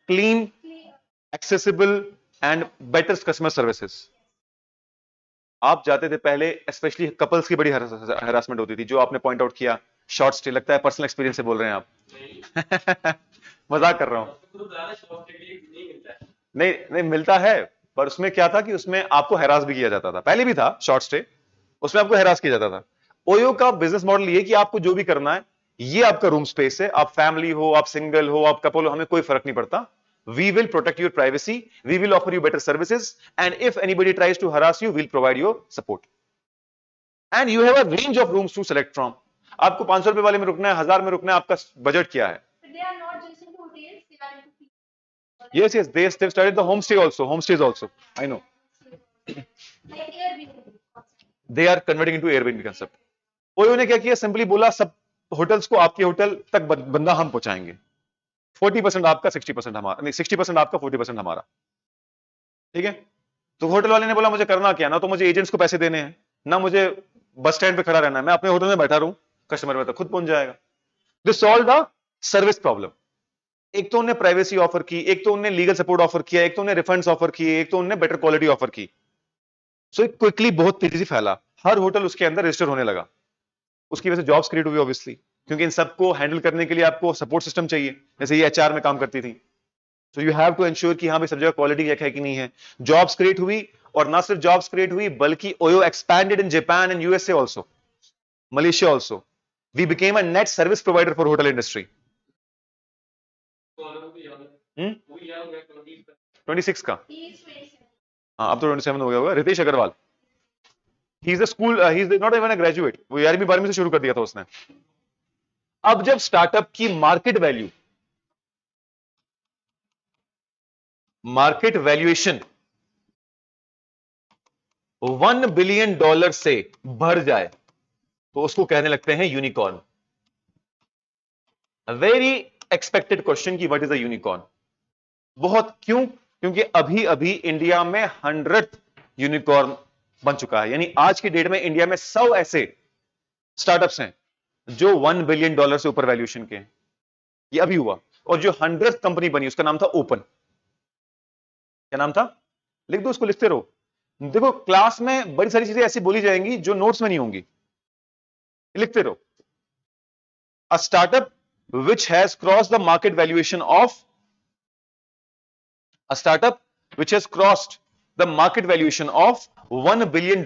clean, accessible and better customer services. आप जाते थे पहले, स्पेशली कपल्स की बड़ी हरासमेंट होती थी, जो आपने पॉइंट आउट किया। शॉर्ट स्टे, लगता है पर्सनल एक्सपीरियंस से बोल रहे हैं आप। मजाक कर रहा हूं। नहीं नहीं, मिलता है, पर उसमें क्या था कि उसमें आपको हैरास भी किया जाता था। पहले भी था शॉर्ट स्टे, उसमें आपको हैरास किया जाता था। ओयो का बिजनेस मॉडल ये कि आपको जो भी करना है, ये आपका रूम स्पेस है, आप फैमिली हो, आप सिंगल हो, आप कपल हो, हमें कोई फर्क नहीं पड़ता। We will protect your privacy, we will offer you better services, and if anybody tries to harass you, we'll provide your support. And you have a range of rooms to select from. आपको 500 रुपए वाले में रुकना है, 1000 में रुकना है, आपका बजट क्या है? Yes, yes, they've started the homestay also, homestays also. I know. They are converting into Airbnb concept. OYO ने क्या किया, सिंपली बोला सब होटल्स को आपके होटल तक बंदा हम पहुंचाएंगे। 40% आपका, 60% हमारा, नहीं 60% आपका, 40% हमारा। ठीक है? तो होटल वाले ने बोला मुझे करना क्या, ना तो मुझे एजेंट्स को पैसे देने हैं, ना मुझे बस स्टैंड पे खड़ा रहना है, मैं अपने होटल में बैठा रहूं, कस्टमर में तो खुद पहुंच जाएगा। This solve the service problem. एक तो उन्हें प्राइवेसी ऑफर की, एक तो उन्हें लीगल सपोर्ट ऑफर किया, एक तो उन्हें रिफंड्स ऑफर किए, एक तो उन्हें बेटर क्वालिटी ऑफर की। सो क्विकली बहुत तेजी से फैला, हर होटल उसके अंदर रजिस्टर होने लगा। उसकी वजह से जॉब्स क्रिएट हुई ऑब्वियसली, क्योंकि इन सबको हैंडल करने के लिए आपको सपोर्ट सिस्टम चाहिए। जैसे ये एचआर में काम करती थी, तो यू हैव टू एंश्योर कि हाँ भाई सब जगह क्वालिटी है कि नहीं है। जॉब्स क्रिएट हुई और ना सिर्फ जॉब्स क्रिएट हुई बल्कि OYO expanded in Japan and USA also, Malaysia also. We became a net service provider for hotel industry. 26 का, हाँ अब तो 27 हो गया होगा। Ritesh Agarwal, he is a school, he is not even a graduate, वो 11वीं 12वीं से शुरू कर दिया था उसने। अब जब स्टार्टअप की मार्केट वैल्यूएशन $1 बिलियन से बढ़ जाए तो उसको कहने लगते हैं यूनिकॉर्न। वेरी एक्सपेक्टेड क्वेश्चन की व्हाट इज अ यूनिकॉर्न। बहुत क्यों? क्योंकि अभी अभी इंडिया में 100th यूनिकॉर्न बन चुका है, यानी आज की डेट में इंडिया में 100 ऐसे स्टार्टअप्स हैं जो $1 बिलियन से ऊपर वैल्यूएशन के हैं। ये अभी हुआ। और जो 100th कंपनी बनी उसका नाम था ओपन। क्या नाम था? लिख दो उसको, लिखते रहो। देखो क्लास में बड़ी सारी चीजें ऐसी बोली जाएंगी जो नोट्स में नहीं होंगी, लिखते रहो। A startup which has cross the market valuation of, a startup which has crossed the market valuation of $1 billion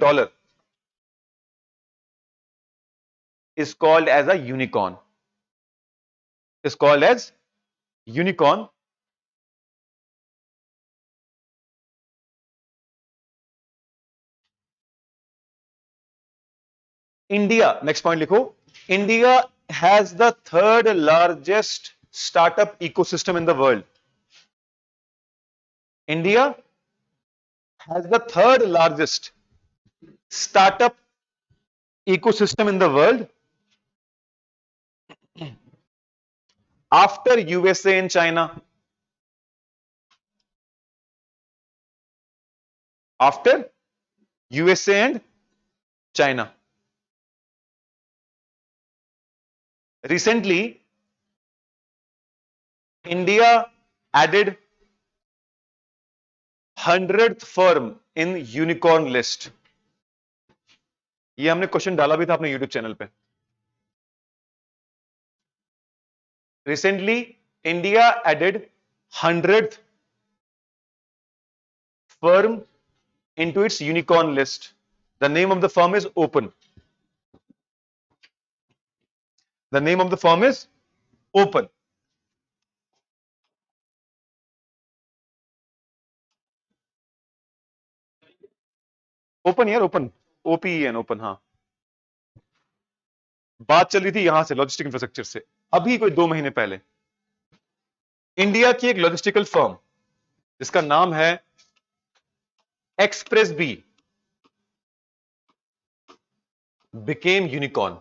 is called as a unicorn, is called as unicorn। India, next point लिखो, India has the third largest startup ecosystem in the world। India has the third largest startup ecosystem in the world after USA and China। After USA and China। Recently, India added 100th firm in unicorn list। ये हमने question डाला भी था अपने YouTube channel पे। Recently India added 100th firm into its unicorn list। The name of the firm is Open। The name of the firm is Open। Open यार, open, OPEN, open. हाँ, बात चल रही थी यहां से लॉजिस्टिक इंफ्रास्ट्रक्चर से, अभी कोई 2 महीने पहले इंडिया की एक लॉजिस्टिकल फर्म जिसका नाम है एक्सप्रेस बी बिकेम यूनिकॉर्न।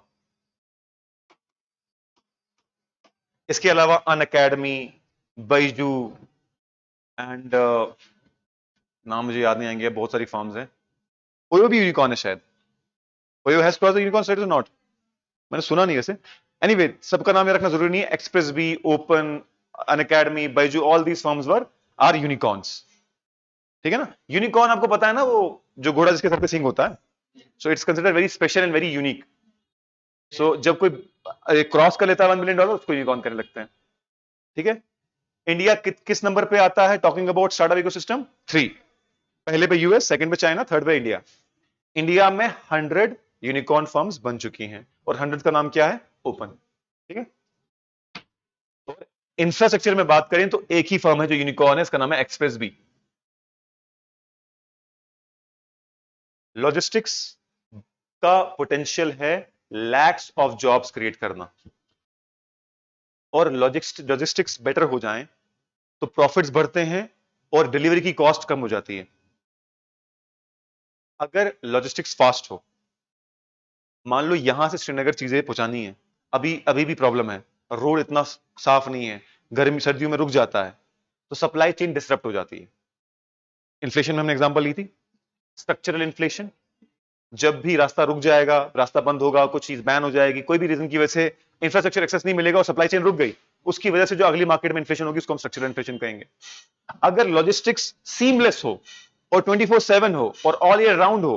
इसके अलावा अन अकेडमी, बैजू एंड नाम मुझे याद नहीं आएंगे, बहुत सारी फर्म्स हैं। ओयो भी यूनिकॉर्न है शायद। OYO has crossed the unicorn status और नॉट, मैंने सुना नहीं वैसे। एनीवे, सबका नाम याद रखना जरूरी नहीं है। Xpressbees, Open, Unacademy, Byju, all these firms were are unicorns. ठीक है ना? यूनिकॉर्न आपको पता है ना, वो जो घोड़ा जिसके सर पे सिंग होता है। So it's considered very special and very unique. So जब कोई क्रॉस कर लेता है $1 बिलियन, उसको यूनिकॉर्न करने लगते हैं। ठीक है? इंडिया किस नंबर पे आता है टॉकिंग अबाउट स्टार्टअप इकोसिस्टम? 3। पहले पे यूएस, सेकंड पे चाइना, थर्ड पे इंडिया। इंडिया में 100 यूनिकॉर्न फर्म्स बन चुकी हैं और 100 का नाम क्या है? ओपन। ठीक है? इंफ्रास्ट्रक्चर में बात करें तो एक ही फर्म है जो यूनिकॉर्न है, इसका नाम है एक्सप्रेस बी। लॉजिस्टिक्स का पोटेंशियल है लैक्स ऑफ जॉब्स क्रिएट करना, और लॉजिस्टिक्स बेटर हो जाएं तो प्रॉफिट्स बढ़ते हैं और डिलीवरी की कॉस्ट कम हो जाती है। अगर लॉजिस्टिक्स फास्ट हो, मान लो यहां से श्रीनगर चीजें पहुंचानी है, अभी अभी भी प्रॉब्लम है, रोड इतना साफ नहीं है, गर्मी सर्दियों में रुक जाता है, तो सप्लाई चेन डिसरप्ट हो जाती है। इन्फ्लेशन में हमने एग्जांपल ली थी, स्ट्रक्चरल इन्फ्लेशन। जब भी रास्ता रुक जाएगा, रास्ता बंद होगा, कुछ चीज बैन हो जाएगी, कोई भी रीजन की वजह से इंफ्रास्ट्रक्चर एक्सेस नहीं मिलेगा और सप्लाई चेन रुक गई, उसकी वजह से जो अगली मार्केट में इन्फ्लेशन होगी उसको हम स्ट्रक्चरल इन्फ्लेशन कहेंगे। अगर लॉजिस्टिक्स सीमलेस हो और 24/7 हो और ऑल ईयर राउंड हो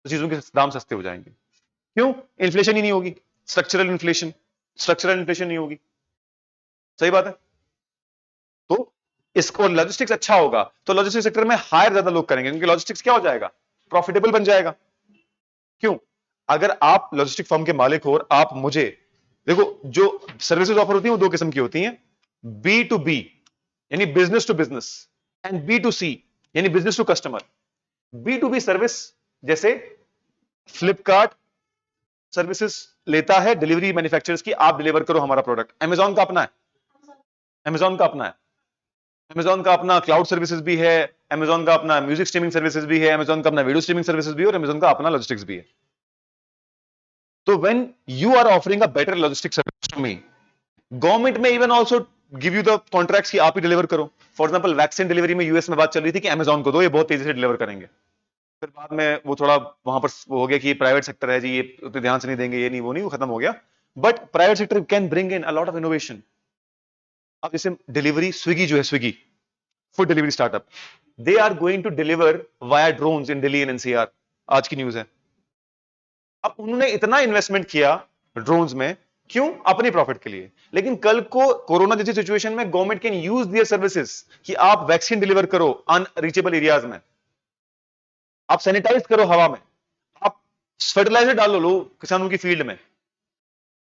तो चीजों के दाम सस्ते हो जाएंगे। क्यों? इन्फ्लेशन ही नहीं होगी, स्ट्रक्चरल इन्फ्लेशन नहीं होगी। सही बात है। तो इसको लॉजिस्टिक्स अच्छा होगा तो लॉजिस्टिक्स सेक्टर में हायर ज्यादा लोग करेंगे, क्योंकि लॉजिस्टिक्स क्या हो जाएगा, प्रॉफिटेबल बन जाएगा। क्यों? अगर आप लॉजिस्टिक फर्म के मालिक हो और आप मुझे, देखो जो सर्विसेज ऑफर होती है वो दो किस्म की होती हैं, बी टू बी यानी business to business, and B to C यानी business to customer. B to B service जैसे फ्लिपकार्ट सर्विसेज लेता है डिलीवरी मैन्युफैक्चरर्स की, आप डिलीवर करो हमारा प्रोडक्ट। अमेजॉन का अपना है, अमेजॉन का अपना है, अमेजॉन का अपना क्लाउड सर्विसेज भी है, अमेजॉन का अपना म्यूजिक स्ट्रीमिंग सर्विसेज भी है, अमेजॉन का अपना वीडियो स्ट्रीमिंग सर्विसेज भी है, और अमेजॉन का अपना लॉजिस्टिक्स भी है। तो when you are offering a better logistic service to me, government में even also give you the contracts कि आप ही डिलीवर करो। फॉर एग्जांपल वैक्सीन डिलीवरी में यूएस में बात चल रही थी कि अमेजॉन को दो, ये बहुत तेजी से डिलीवर करेंगे। फिर बाद में वो थोड़ा वहां पर वो हो गया कि ये प्राइवेट सेक्टर है जी, ये उतने ध्यान से नहीं देंगे, ये नहीं वो नहीं, वो खत्म हो गया। But private sector can bring in a lot of innovation. अब जैसे डिलीवरी, स्विगी जो है, Swiggy food delivery startup, they are going to deliver via drones in Delhi and NCR, आज की न्यूज है। अब उन्होंने इतना इन्वेस्टमेंट किया ड्रोन्स में, क्यों? अपनी प्रॉफिट के लिए। लेकिन कल को कोरोना जैसी सिचुएशन में government can use their services कि आप वैक्सीन डिलीवर करो अनरीचेबल एरियाज में, आप सैनिटाइज करो हवा में, आप फर्टिलाइजर डालो लो किसानों की फील्ड में,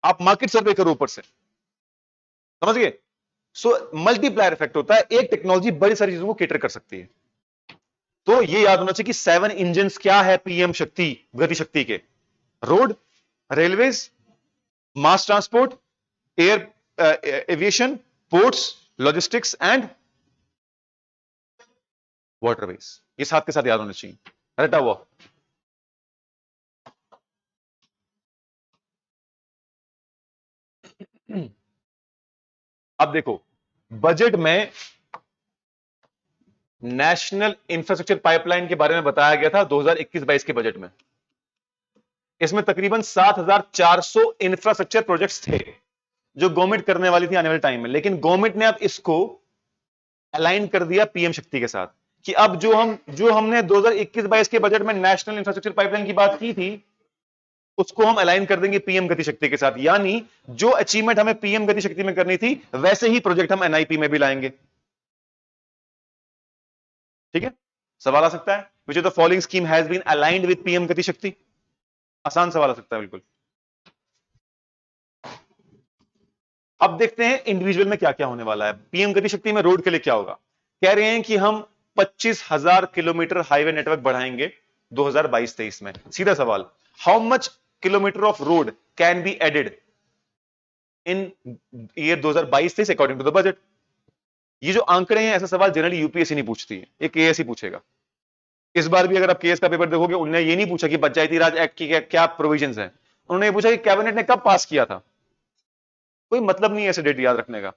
आप मार्केट सर्वे करो ऊपर से, समझ गए? सो मल्टीप्लायर इफेक्ट होता है, एक टेक्नोलॉजी बड़ी सारी चीजों को केटर कर सकती है। तो ये याद होना चाहिए कि 7 इंजन क्या है पीएम शक्ति, गति शक्ति के, road, railways, mass transport, air aviation, ports, logistics and waterways. ये साथ के साथ याद होना चाहिए, रटा हुआ। अब देखो, बजट में नेशनल इंफ्रास्ट्रक्चर पाइपलाइन के बारे में बताया गया था 2021-22 के बजट में। इसमें तकरीबन 7,400 इंफ्रास्ट्रक्चर प्रोजेक्ट्स थे जो गवर्नमेंट करने वाली थी आने वाले टाइम में, लेकिन गवर्नमेंट ने अब इसको अलाइन कर दिया पीएम शक्ति के साथ कि अब जो हमने 2021-22 के बजट में नेशनल इंफ्रास्ट्रक्चर पाइपलाइन की बात की थी, उसको हम अलाइन कर देंगे पीएम गति शक्ति के साथ। यानी जो अचीवमेंट हमें पीएम गति शक्ति में करनी थी, वैसे ही प्रोजेक्ट हम एनआईपी में भी लाएंगे। ठीक है? सवाल आ सकता है, which of the following scheme has been aligned with PM Gati Shakti? आसान सवाल आ सकता है बिल्कुल। अब देखते हैं इंडिविजुअल में क्या क्या होने वाला है। पीएम गति शक्ति में रोड के लिए क्या होगा? कह रहे हैं कि हम 25,000 किलोमीटर हाईवे नेटवर्क बढ़ाएंगे 2022-23 में। सीधा सवाल, how much kilometre of road can be added in year 2022-23 according to the budget? ये जो आंकड़े हैं, ऐसा सवाल जनरली यूपीएससी नहीं पूछती है, ये केएस ही पूछेगा। इस बार भी अगर आप केएस का पेपर देखोगे, उन्होंने ये नहीं पूछा कि पंचायती राज एक्ट की क्या प्रोविजंस हैं, उन्होंने ये पूछा कि कैबिनेट ने कब पास किया था। कोई मतलब नहीं है ऐसे डेट याद रखने का,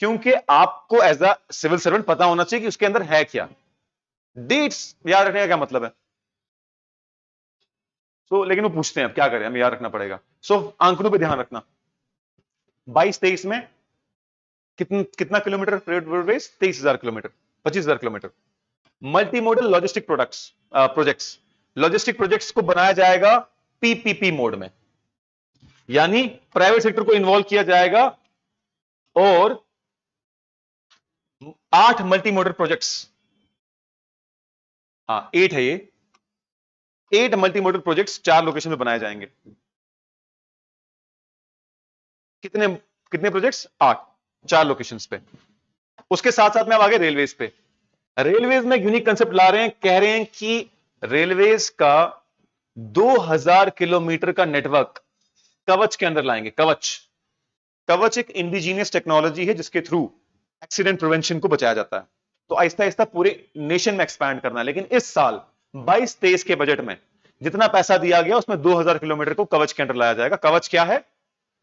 क्योंकि आपको एज अ सिविल सर्वेंट पता होना चाहिए कि उसके अंदर है क्या। डेट्स याद रखने का क्या मतलब है? लेकिन वो पूछते हैं, अब क्या करें, हमें याद रखना पड़ेगा। आंकड़ों पे ध्यान रखना। 22-23 में कितना kilometre roadways? 23,000 kilometre, 25,000 kilometre. Multi modal logistic projects, logistic projects को बनाया जाएगा पीपीपी मोड में, यानी प्राइवेट सेक्टर को इन्वॉल्व किया जाएगा, और 8 मल्टी मॉडल प्रोजेक्ट्स, हाँ 8 है ये, 8 मल्टी मॉडल प्रोजेक्ट्स 4 लोकेशन में बनाए जाएंगे। कितने कितने प्रोजेक्ट्स? 8, 4 लोकेशंस पे। उसके साथ साथ में अब आगे रेलवेज पे। रेलवेज में यूनिक कंसेप्ट ला रहे हैं, कह रहे हैं कि रेलवेज का 2000 किलोमीटर का नेटवर्क कवच के अंदर लाएंगे। कवच एक इंडिजीनियस टेक्नोलॉजी है जिसके थ्रू एक्सीडेंट प्रिवेंशन को बचाया जाता है। तो आहिस्ता आहिस्ता पूरे नेशन में एक्सपैंड करना है। लेकिन इस साल 22-23 के बजट में जितना पैसा दिया गया, उसमें 2000 किलोमीटर को कवच के अंदर लाया जाएगा। कवच क्या है?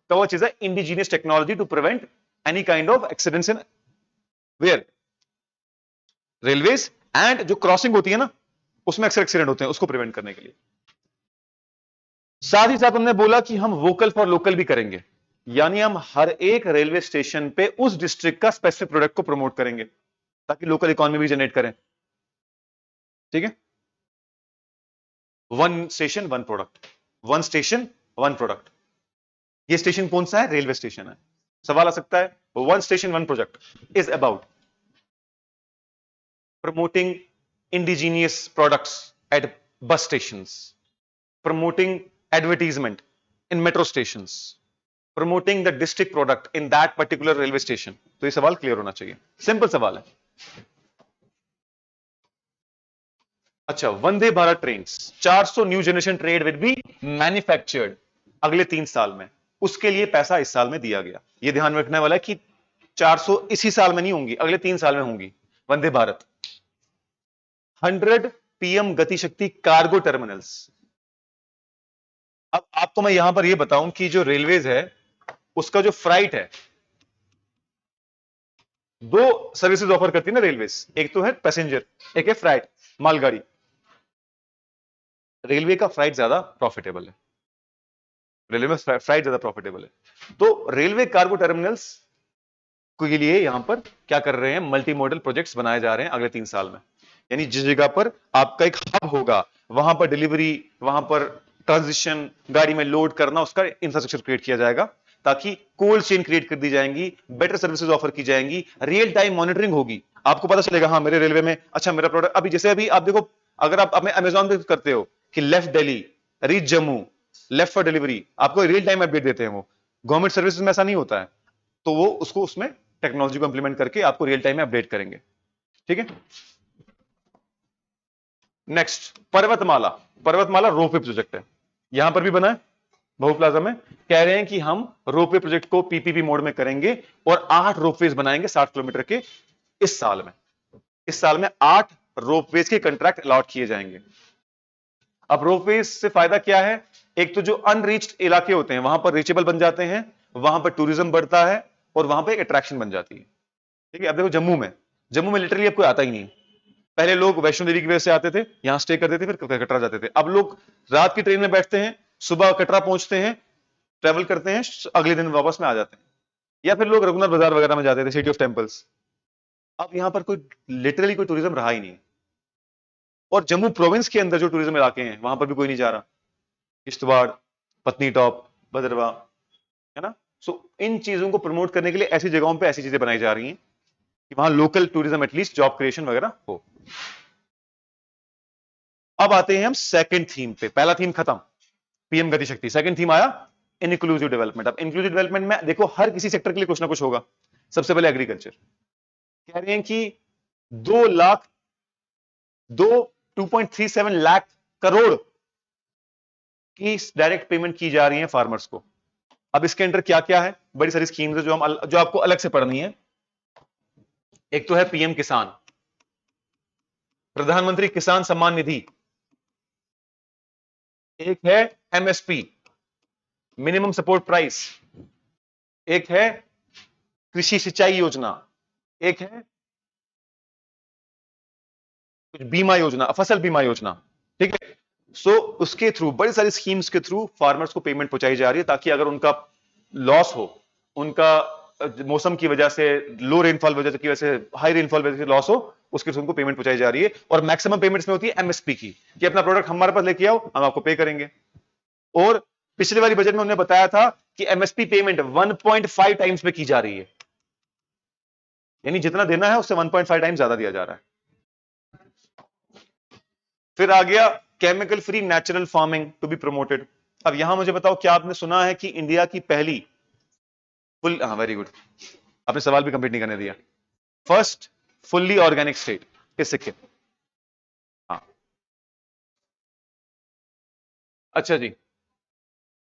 Kavach is a indigenous technology to prevent any kind of accidents in where railways, and जो क्रॉसिंग होती है ना, उसमें अक्सर एक्सीडेंट होते हैं, उसको प्रिवेंट करने के लिए। साथ ही साथ हमने बोला कि हम वोकल फॉर लोकल भी करेंगे, यानी हम हर एक रेलवे स्टेशन पे उस डिस्ट्रिक्ट का स्पेसिफिक प्रोडक्ट को प्रमोट करेंगे ताकि लोकल इकोनॉमी भी जनरेट करें। ठीक है? One station one product, one station one product. ये स्टेशन कौन सा है? रेलवे स्टेशन है। सवाल आ सकता है, one station one project is about promoting indigenous products at bus stations, promoting advertisement in metro stations, promoting the district product in that particular railway station. तो ये सवाल क्लियर होना चाहिए, सिंपल सवाल है। अच्छा, Vande Bharat train 400 new generation train will be manufactured अगले 3 साल में, उसके लिए पैसा इस साल में दिया गया। ये ध्यान में रखने वाला है कि 400 इसी साल में नहीं होंगी, अगले 3 साल में होंगी वंदे भारत। 100 पीएम गति शक्ति कार्गो टर्मिनल्स। अब आपको मैं यहां पर यह बताऊं कि जो रेलवेज है उसका जो फ्राइट है, दो सर्विसेज ऑफर करती है ना रेलवेज, एक तो है पैसेंजर, एक है फ्राइट मालगाड़ी। रेलवे का फ्राइट ज्यादा प्रॉफिटेबल है, रेलवे में फ्राइट ज्यादा प्रॉफिटेबल है। तो रेलवे कार्गो टर्मिनल्स के लिए यहां पर क्या कर रहे हैं, मल्टी मॉडल प्रोजेक्ट्स बनाए जा रहे हैं अगले 3 साल में। यानी जिस जगह पर आपका एक हब होगा वहां पर डिलीवरी, वहां पर ट्रांजिशन, गाड़ी में लोड करना, उसका इंफ्रास्ट्रक्चर क्रिएट किया जाएगा ताकि कोल्ड चेन क्रिएट कर दी जाएंगी, बेटर सर्विसेज ऑफर की जाएंगी, रियल टाइम मॉनिटरिंग होगी। आपको पता चलेगा हाँ मेरे रेलवे में अच्छा मेरा प्रोडक्ट, अभी जैसे अभी आप देखो, अगर आप अपने अमेजॉन पे करते हो कि left Delhi reach Jammu, left for delivery, आपको रियल टाइम अपडेट देते हैं। वो गवर्नमेंट सर्विसेज में ऐसा नहीं होता है, तो वो उसको उसमें टेक्नोलॉजी को इंप्लीमेंट करके आपको रियल टाइम में अपडेट करेंगे। ठीक है, नेक्स्ट पर्वतमाला। पर्वतमाला रोपवे प्रोजेक्ट है, यहां पर भी बना है बहु प्लाजा में। कह रहे हैं कि हम रोपवे प्रोजेक्ट को पीपीपी मोड में करेंगे और 8 रोपवेज बनाएंगे 60 किलोमीटर के इस साल में। इस साल में 8 रोपवेज के कंट्रैक्ट अलॉट किए जाएंगे। अब रोपवेज से फायदा क्या है, एक तो जो अनरीच्ड इलाके होते हैं वहां पर रीचेबल बन जाते हैं, वहां पर टूरिज्म बढ़ता है और वहां पर एक अट्रैक्शन बन जाती है। ठीक है, अब देखो जम्मू में लिटरली अब कोई आता ही नहीं। पहले लोग वैष्णो देवी की वजह से आते थे, यहां स्टे करते थे, फिर कटरा जाते थे। अब लोग रात की ट्रेन में बैठते हैं, सुबह कटरा पहुंचते हैं, ट्रेवल करते हैं, अगले दिन वापस में आ जाते हैं। या फिर लोग रघुनाथ बाजार वगैरह में जाते थे, सिटी ऑफ टेंपल्स। अब यहां पर कोई लिटरली कोई टूरिज्म रहा ही नहीं। और जम्मू प्रोविंस के अंदर जो टूरिज्म इलाके हैं वहां पर भी कोई नहीं जा रहा, किश्तवाड़, पत्नी टॉप, भद्रवा, है ना। सो इन चीजों को प्रमोट करने के लिए ऐसी जगहों पे ऐसी चीजें बनाई जा रही हैं कि वहां local tourism at least job creation वगैरह हो। अब आते हैं हम सेकंड थीम पे। पहला थीम खत्म, पीएम गति शक्ति। सेकंड थीम आया इनक्लूसिव डेवलपमेंट। अब इंक्लूसिव डेवलपमेंट में देखो हर किसी सेक्टर के लिए कुछ ना कुछ होगा। सबसे पहले एग्रीकल्चर, कह रहे हैं कि 2.37 लाख करोड़ की डायरेक्ट पेमेंट की जा रही है फार्मर्स को। अब इसके अंदर क्या क्या है, बड़ी सारी स्कीम्स है जो आपको अलग से पढ़नी है। एक तो है पीएम किसान, प्रधानमंत्री किसान सम्मान निधि, एक है एमएसपी मिनिमम सपोर्ट प्राइस, एक है कृषि सिंचाई योजना, एक है कुछ बीमा योजना, फसल बीमा योजना। ठीक है, सो उसके थ्रू बड़ी सारी स्कीम्स के थ्रू फार्मर्स को पेमेंट पहुंचाई जा रही है ताकि अगर उनका लॉस हो, उनका मौसम की वजह से, लो रेनफॉल वजह की वजह से, हाई रेनफॉल वजह से लॉस हो, उसके थ्रू उनको पेमेंट पहुंचाई जा रही है। और मैक्सिमम पेमेंट्स में होती है एमएसपी की, कि अपना प्रोडक्ट हमारे पास लेके आओ, हम आपको पे करेंगे। और पिछले वाली बजट में उन्होंने बताया था कि एमएसपी पेमेंट 1.5 टाइम्स पे की जा रही है, यानी जितना देना है उससे 1.5 टाइम्स ज्यादा दिया जा रहा है। फिर आ गया chemical free natural farming to be promoted. अब यहां मुझे बताओ, क्या आपने सुना है कि इंडिया की पहली फुल, हाँ वेरी गुड, आपने सवाल भी कंप्लीट नहीं करने दिया। First fully organic state is Sikkim. हाँ, अच्छा जी,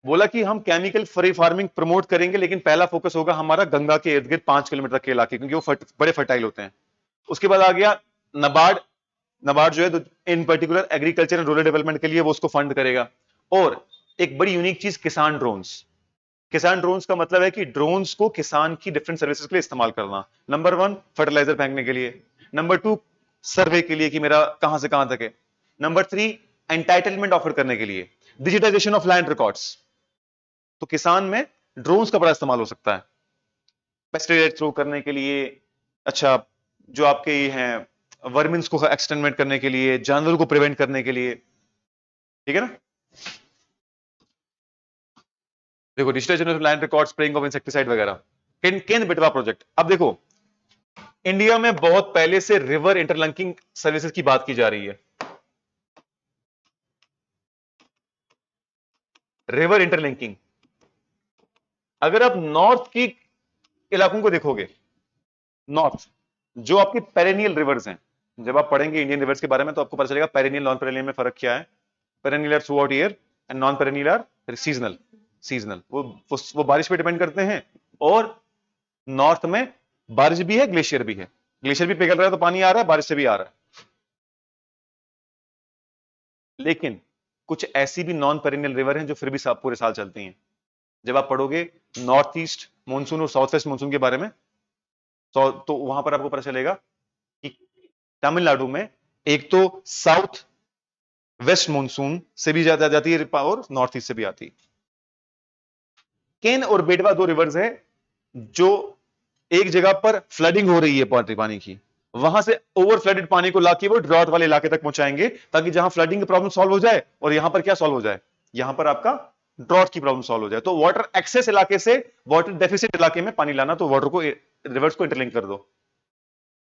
बोला कि हम केमिकल फ्री फार्मिंग प्रमोट करेंगे, लेकिन पहला फोकस होगा हमारा गंगा के इर्द गिर्द 5 किलोमीटर के इलाके, क्योंकि वो बड़े फर्टाइल होते हैं। उसके बाद आ गया नबार्ड। नबार्ड जो है इन particular agriculture and rural development के लिए वो उसको फंड करेगा। और एक बड़ी यूनिक चीज, किसान ड्रोन्स। किसान ड्रोन्स का मतलब है कि ड्रोन्स को किसान की डिफरेंट सर्विसेज के लिए इस्तेमाल करना। नंबर 1 फर्टिलाइजर फेंकने के लिए, नंबर 2 सर्वे के लिए कि मेरा कहां से कहां तक है, नंबर 3 एंटाइटलमेंट ऑफर करने के लिए, डिजिटाइजेशन ऑफ लैंड रिकॉर्ड्स। तो किसान में ड्रोन्स का बड़ा इस्तेमाल हो सकता है, पेस्टिसाइड थ्रो करने के लिए, अच्छा जो आपके ये हैं वर्मिन्स को एक्सटेंडमेंट करने के लिए, जानवरों को प्रिवेंट करने के लिए। ठीक है ना, देखो digitisation of land record, spraying of insecticide वगैरह। केंद्र बेटवा प्रोजेक्ट। अब देखो इंडिया में बहुत पहले से रिवर इंटरलिंकिंग सर्विसेज की बात की जा रही है। रिवर इंटरलिंकिंग, अगर आप नॉर्थ की इलाकों को देखोगे, नॉर्थ जो आपकी पेरेनियल रिवर्स हैं, जब आप पढ़ेंगे इंडियन रिवर्स के बारे में तो आपको पता चलेगा पेरेनियल नॉन पेरेनियल में फर्क क्या है। Perennial are throughout year and non perennial are seasonal. Seasonal वो बारिश पे डिपेंड करते हैं, और नॉर्थ में बारिश भी है, ग्लेशियर भी है। ग्लेशियर भी पिघल रहा है तो पानी आ रहा है, बारिश से भी आ रहा है। लेकिन कुछ ऐसी भी नॉन पेरेनियल रिवर हैं जो फिर भी पूरे साल चलती हैं। जब आप पढ़ोगे नॉर्थ ईस्ट मानसून और साउथ वेस्ट मानसून के बारे में तो वहां पर आपको पता चलेगा कि तमिलनाडु में एक तो साउथ वेस्ट मानसून से भी ज्यादा जाती है और नॉर्थ ईस्ट से भी आती है। केन और बेटवा दो रिवर्स है जो एक जगह पर फ्लडिंग हो रही है पानी की, वहां से ओवर फ्लडेड पानी को लाके वो ड्रॉट वाले इलाके तक पहुंचाएंगे, ताकि जहां फ्लडिंग की प्रॉब्लम सॉल्व हो जाए और यहां पर क्या सॉल्व हो जाए, यहां पर आपका ड्रॉट की प्रॉब्लम सॉल्व हो जाए। तो वाटर एक्सेस इलाके से वाटर डेफिसिट इलाके में पानी लाना, तो वाटर को रिवर्स को इंटरलिंक कर दो।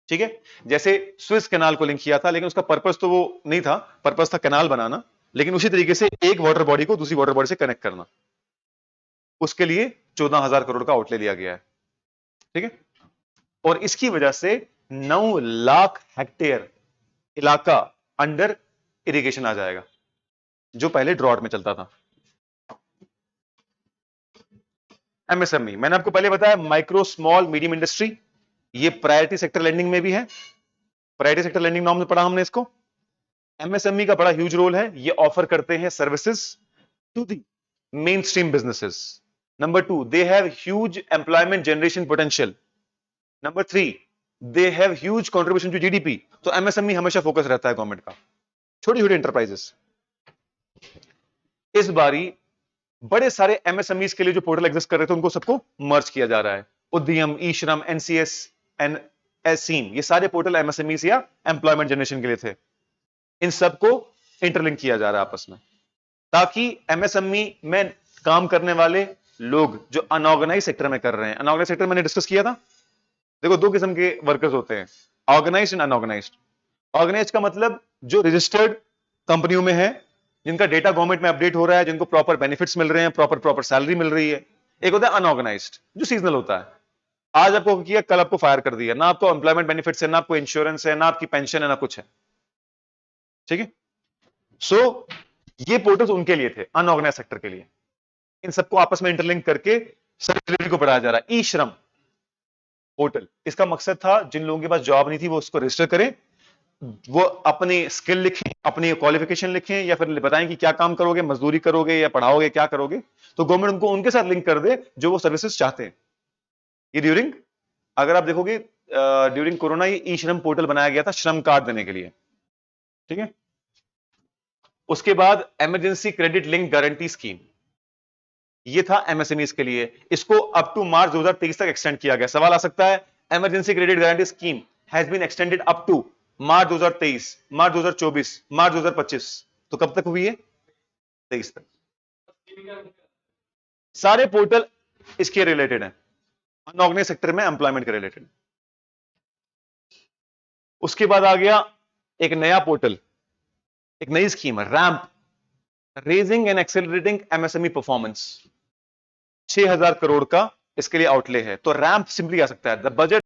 ठीक है, जैसे स्विस कैनाल को लिंक किया था, लेकिन उसका पर्पस तो वो नहीं था, पर्पस था कैनाल बनाना, लेकिन उसी तरीके से एक वाटर बॉडी को दूसरी वाटर बॉडी से कनेक्ट करना, उसके लिए 14,000 करोड़ का आउटले लिया गया है। ठीक है, और इसकी वजह से 9 लाख हेक्टेयर इलाका अंडर इरिगेशन आ जाएगा, जो पहले ड्रॉट में चलता था। एमएसएमई मैंने आपको पहले बताया, माइक्रो स्मॉल मीडियम इंडस्ट्री, ये प्रायोरिटी सेक्टर लेंडिंग में भी है। प्रायोरिटी सेक्टर लेंडिंग नॉर्म में पढ़ा हमने इसको। एमएसएमई का बड़ा ह्यूज रोल है, ये ऑफर करते हैं services to the mainstream businesses. Number 2, they have huge employment generation potential. Number 3, they have huge contribution to GDP. तो एमएसएमई हमेशा फोकस रहता है गवर्नमेंट का, छोटी छोटी एंटरप्राइजेस। इस बारी बड़े सारे एमएसएमईज के लिए जो पोर्टल एग्जिस्ट कर रहे थे उनको सबको मर्ज किया जा रहा है। उद्यम, ई श्रम, एनसीएस एंड एसीम, ये सारे पोर्टल एमएसएमईज या एम्प्लॉयमेंट जनरेशन के लिए थे। इन सबको इंटरलिंक किया जा रहा है आपस में, ताकि एमएसएमई में काम करने वाले लोग जो अनऑर्गेनाइज सेक्टर में कर रहे हैं, अनऑर्गेनाइज सेक्टर मैंने डिस्कस किया था। देखो दो किस्म के वर्कर्स होते हैं, ऑर्गेनाइज्ड एंड अनऑर्गेनाइज्ड। ऑर्गेनाइज्ड का मतलब जो रजिस्टर्ड कंपनियों में है, जिनका डेटा गवर्नमेंट में अपडेट हो रहा है, जिनको प्रॉपर बेनिफिट्स मिल रहे हैं, प्रॉपर सैलरी मिल रही है। एक होता है अनऑर्गेनाइज्ड, जो सीजनल होता है, आज आपको किया कल आपको फायर कर दिया, ना आपको एम्प्लॉयमेंट बेनिफिट्स है, ना आपको इंश्योरेंस है, ना आपकी पेंशन है, ना कुछ है। ठीक है, सो ये पोर्टल्स उनके लिए थे, अनऑर्गेनाइज सेक्टर के लिए। इन सबको आपस में इंटरलिंक करके सर्विस को बढ़ाया जा रहा है। ई श्रम पोर्टल, इसका मकसद था जिन लोगों के पास जॉब नहीं थी वो उसको रजिस्टर करें, वो अपनी स्किल लिखें, अपनी क्वालिफिकेशन लिखें, या फिर बताएं कि क्या काम करोगे, मजदूरी करोगे या पढ़ाओगे, क्या करोगे, तो गवर्नमेंट उनको उनके साथ लिंक कर दे जो वो सर्विसेज चाहते हैं। ये ड्यूरिंग, अगर आप देखोगे ड्यूरिंग कोरोना ये ई श्रम पोर्टल बनाया गया था श्रम कार्ड देने के लिए। ठीक है, उसके बाद emergency credit link guarantee scheme, ये था एमएसएमईज के लिए, इसको अप टू मार्च 2023 तक एक्सटेंड किया गया। सवाल आ सकता है, emergency credit guarantee scheme has been extended up to March 2023, March 2024, March 2025, तो कब तक हुई है? 23 तक। सारे पोर्टल इसके रिलेटेड हैं, अनऑर्गेनाइज सेक्टर में एम्प्लॉयमेंट के रिलेटेड। उसके बाद आ गया एक नया पोर्टल, एक नई स्कीम है ramp, raising and accelerating MSME performance. 6,000 crore का इसके लिए आउटले है। तो रैंप सिंपली आ सकता है, द बजट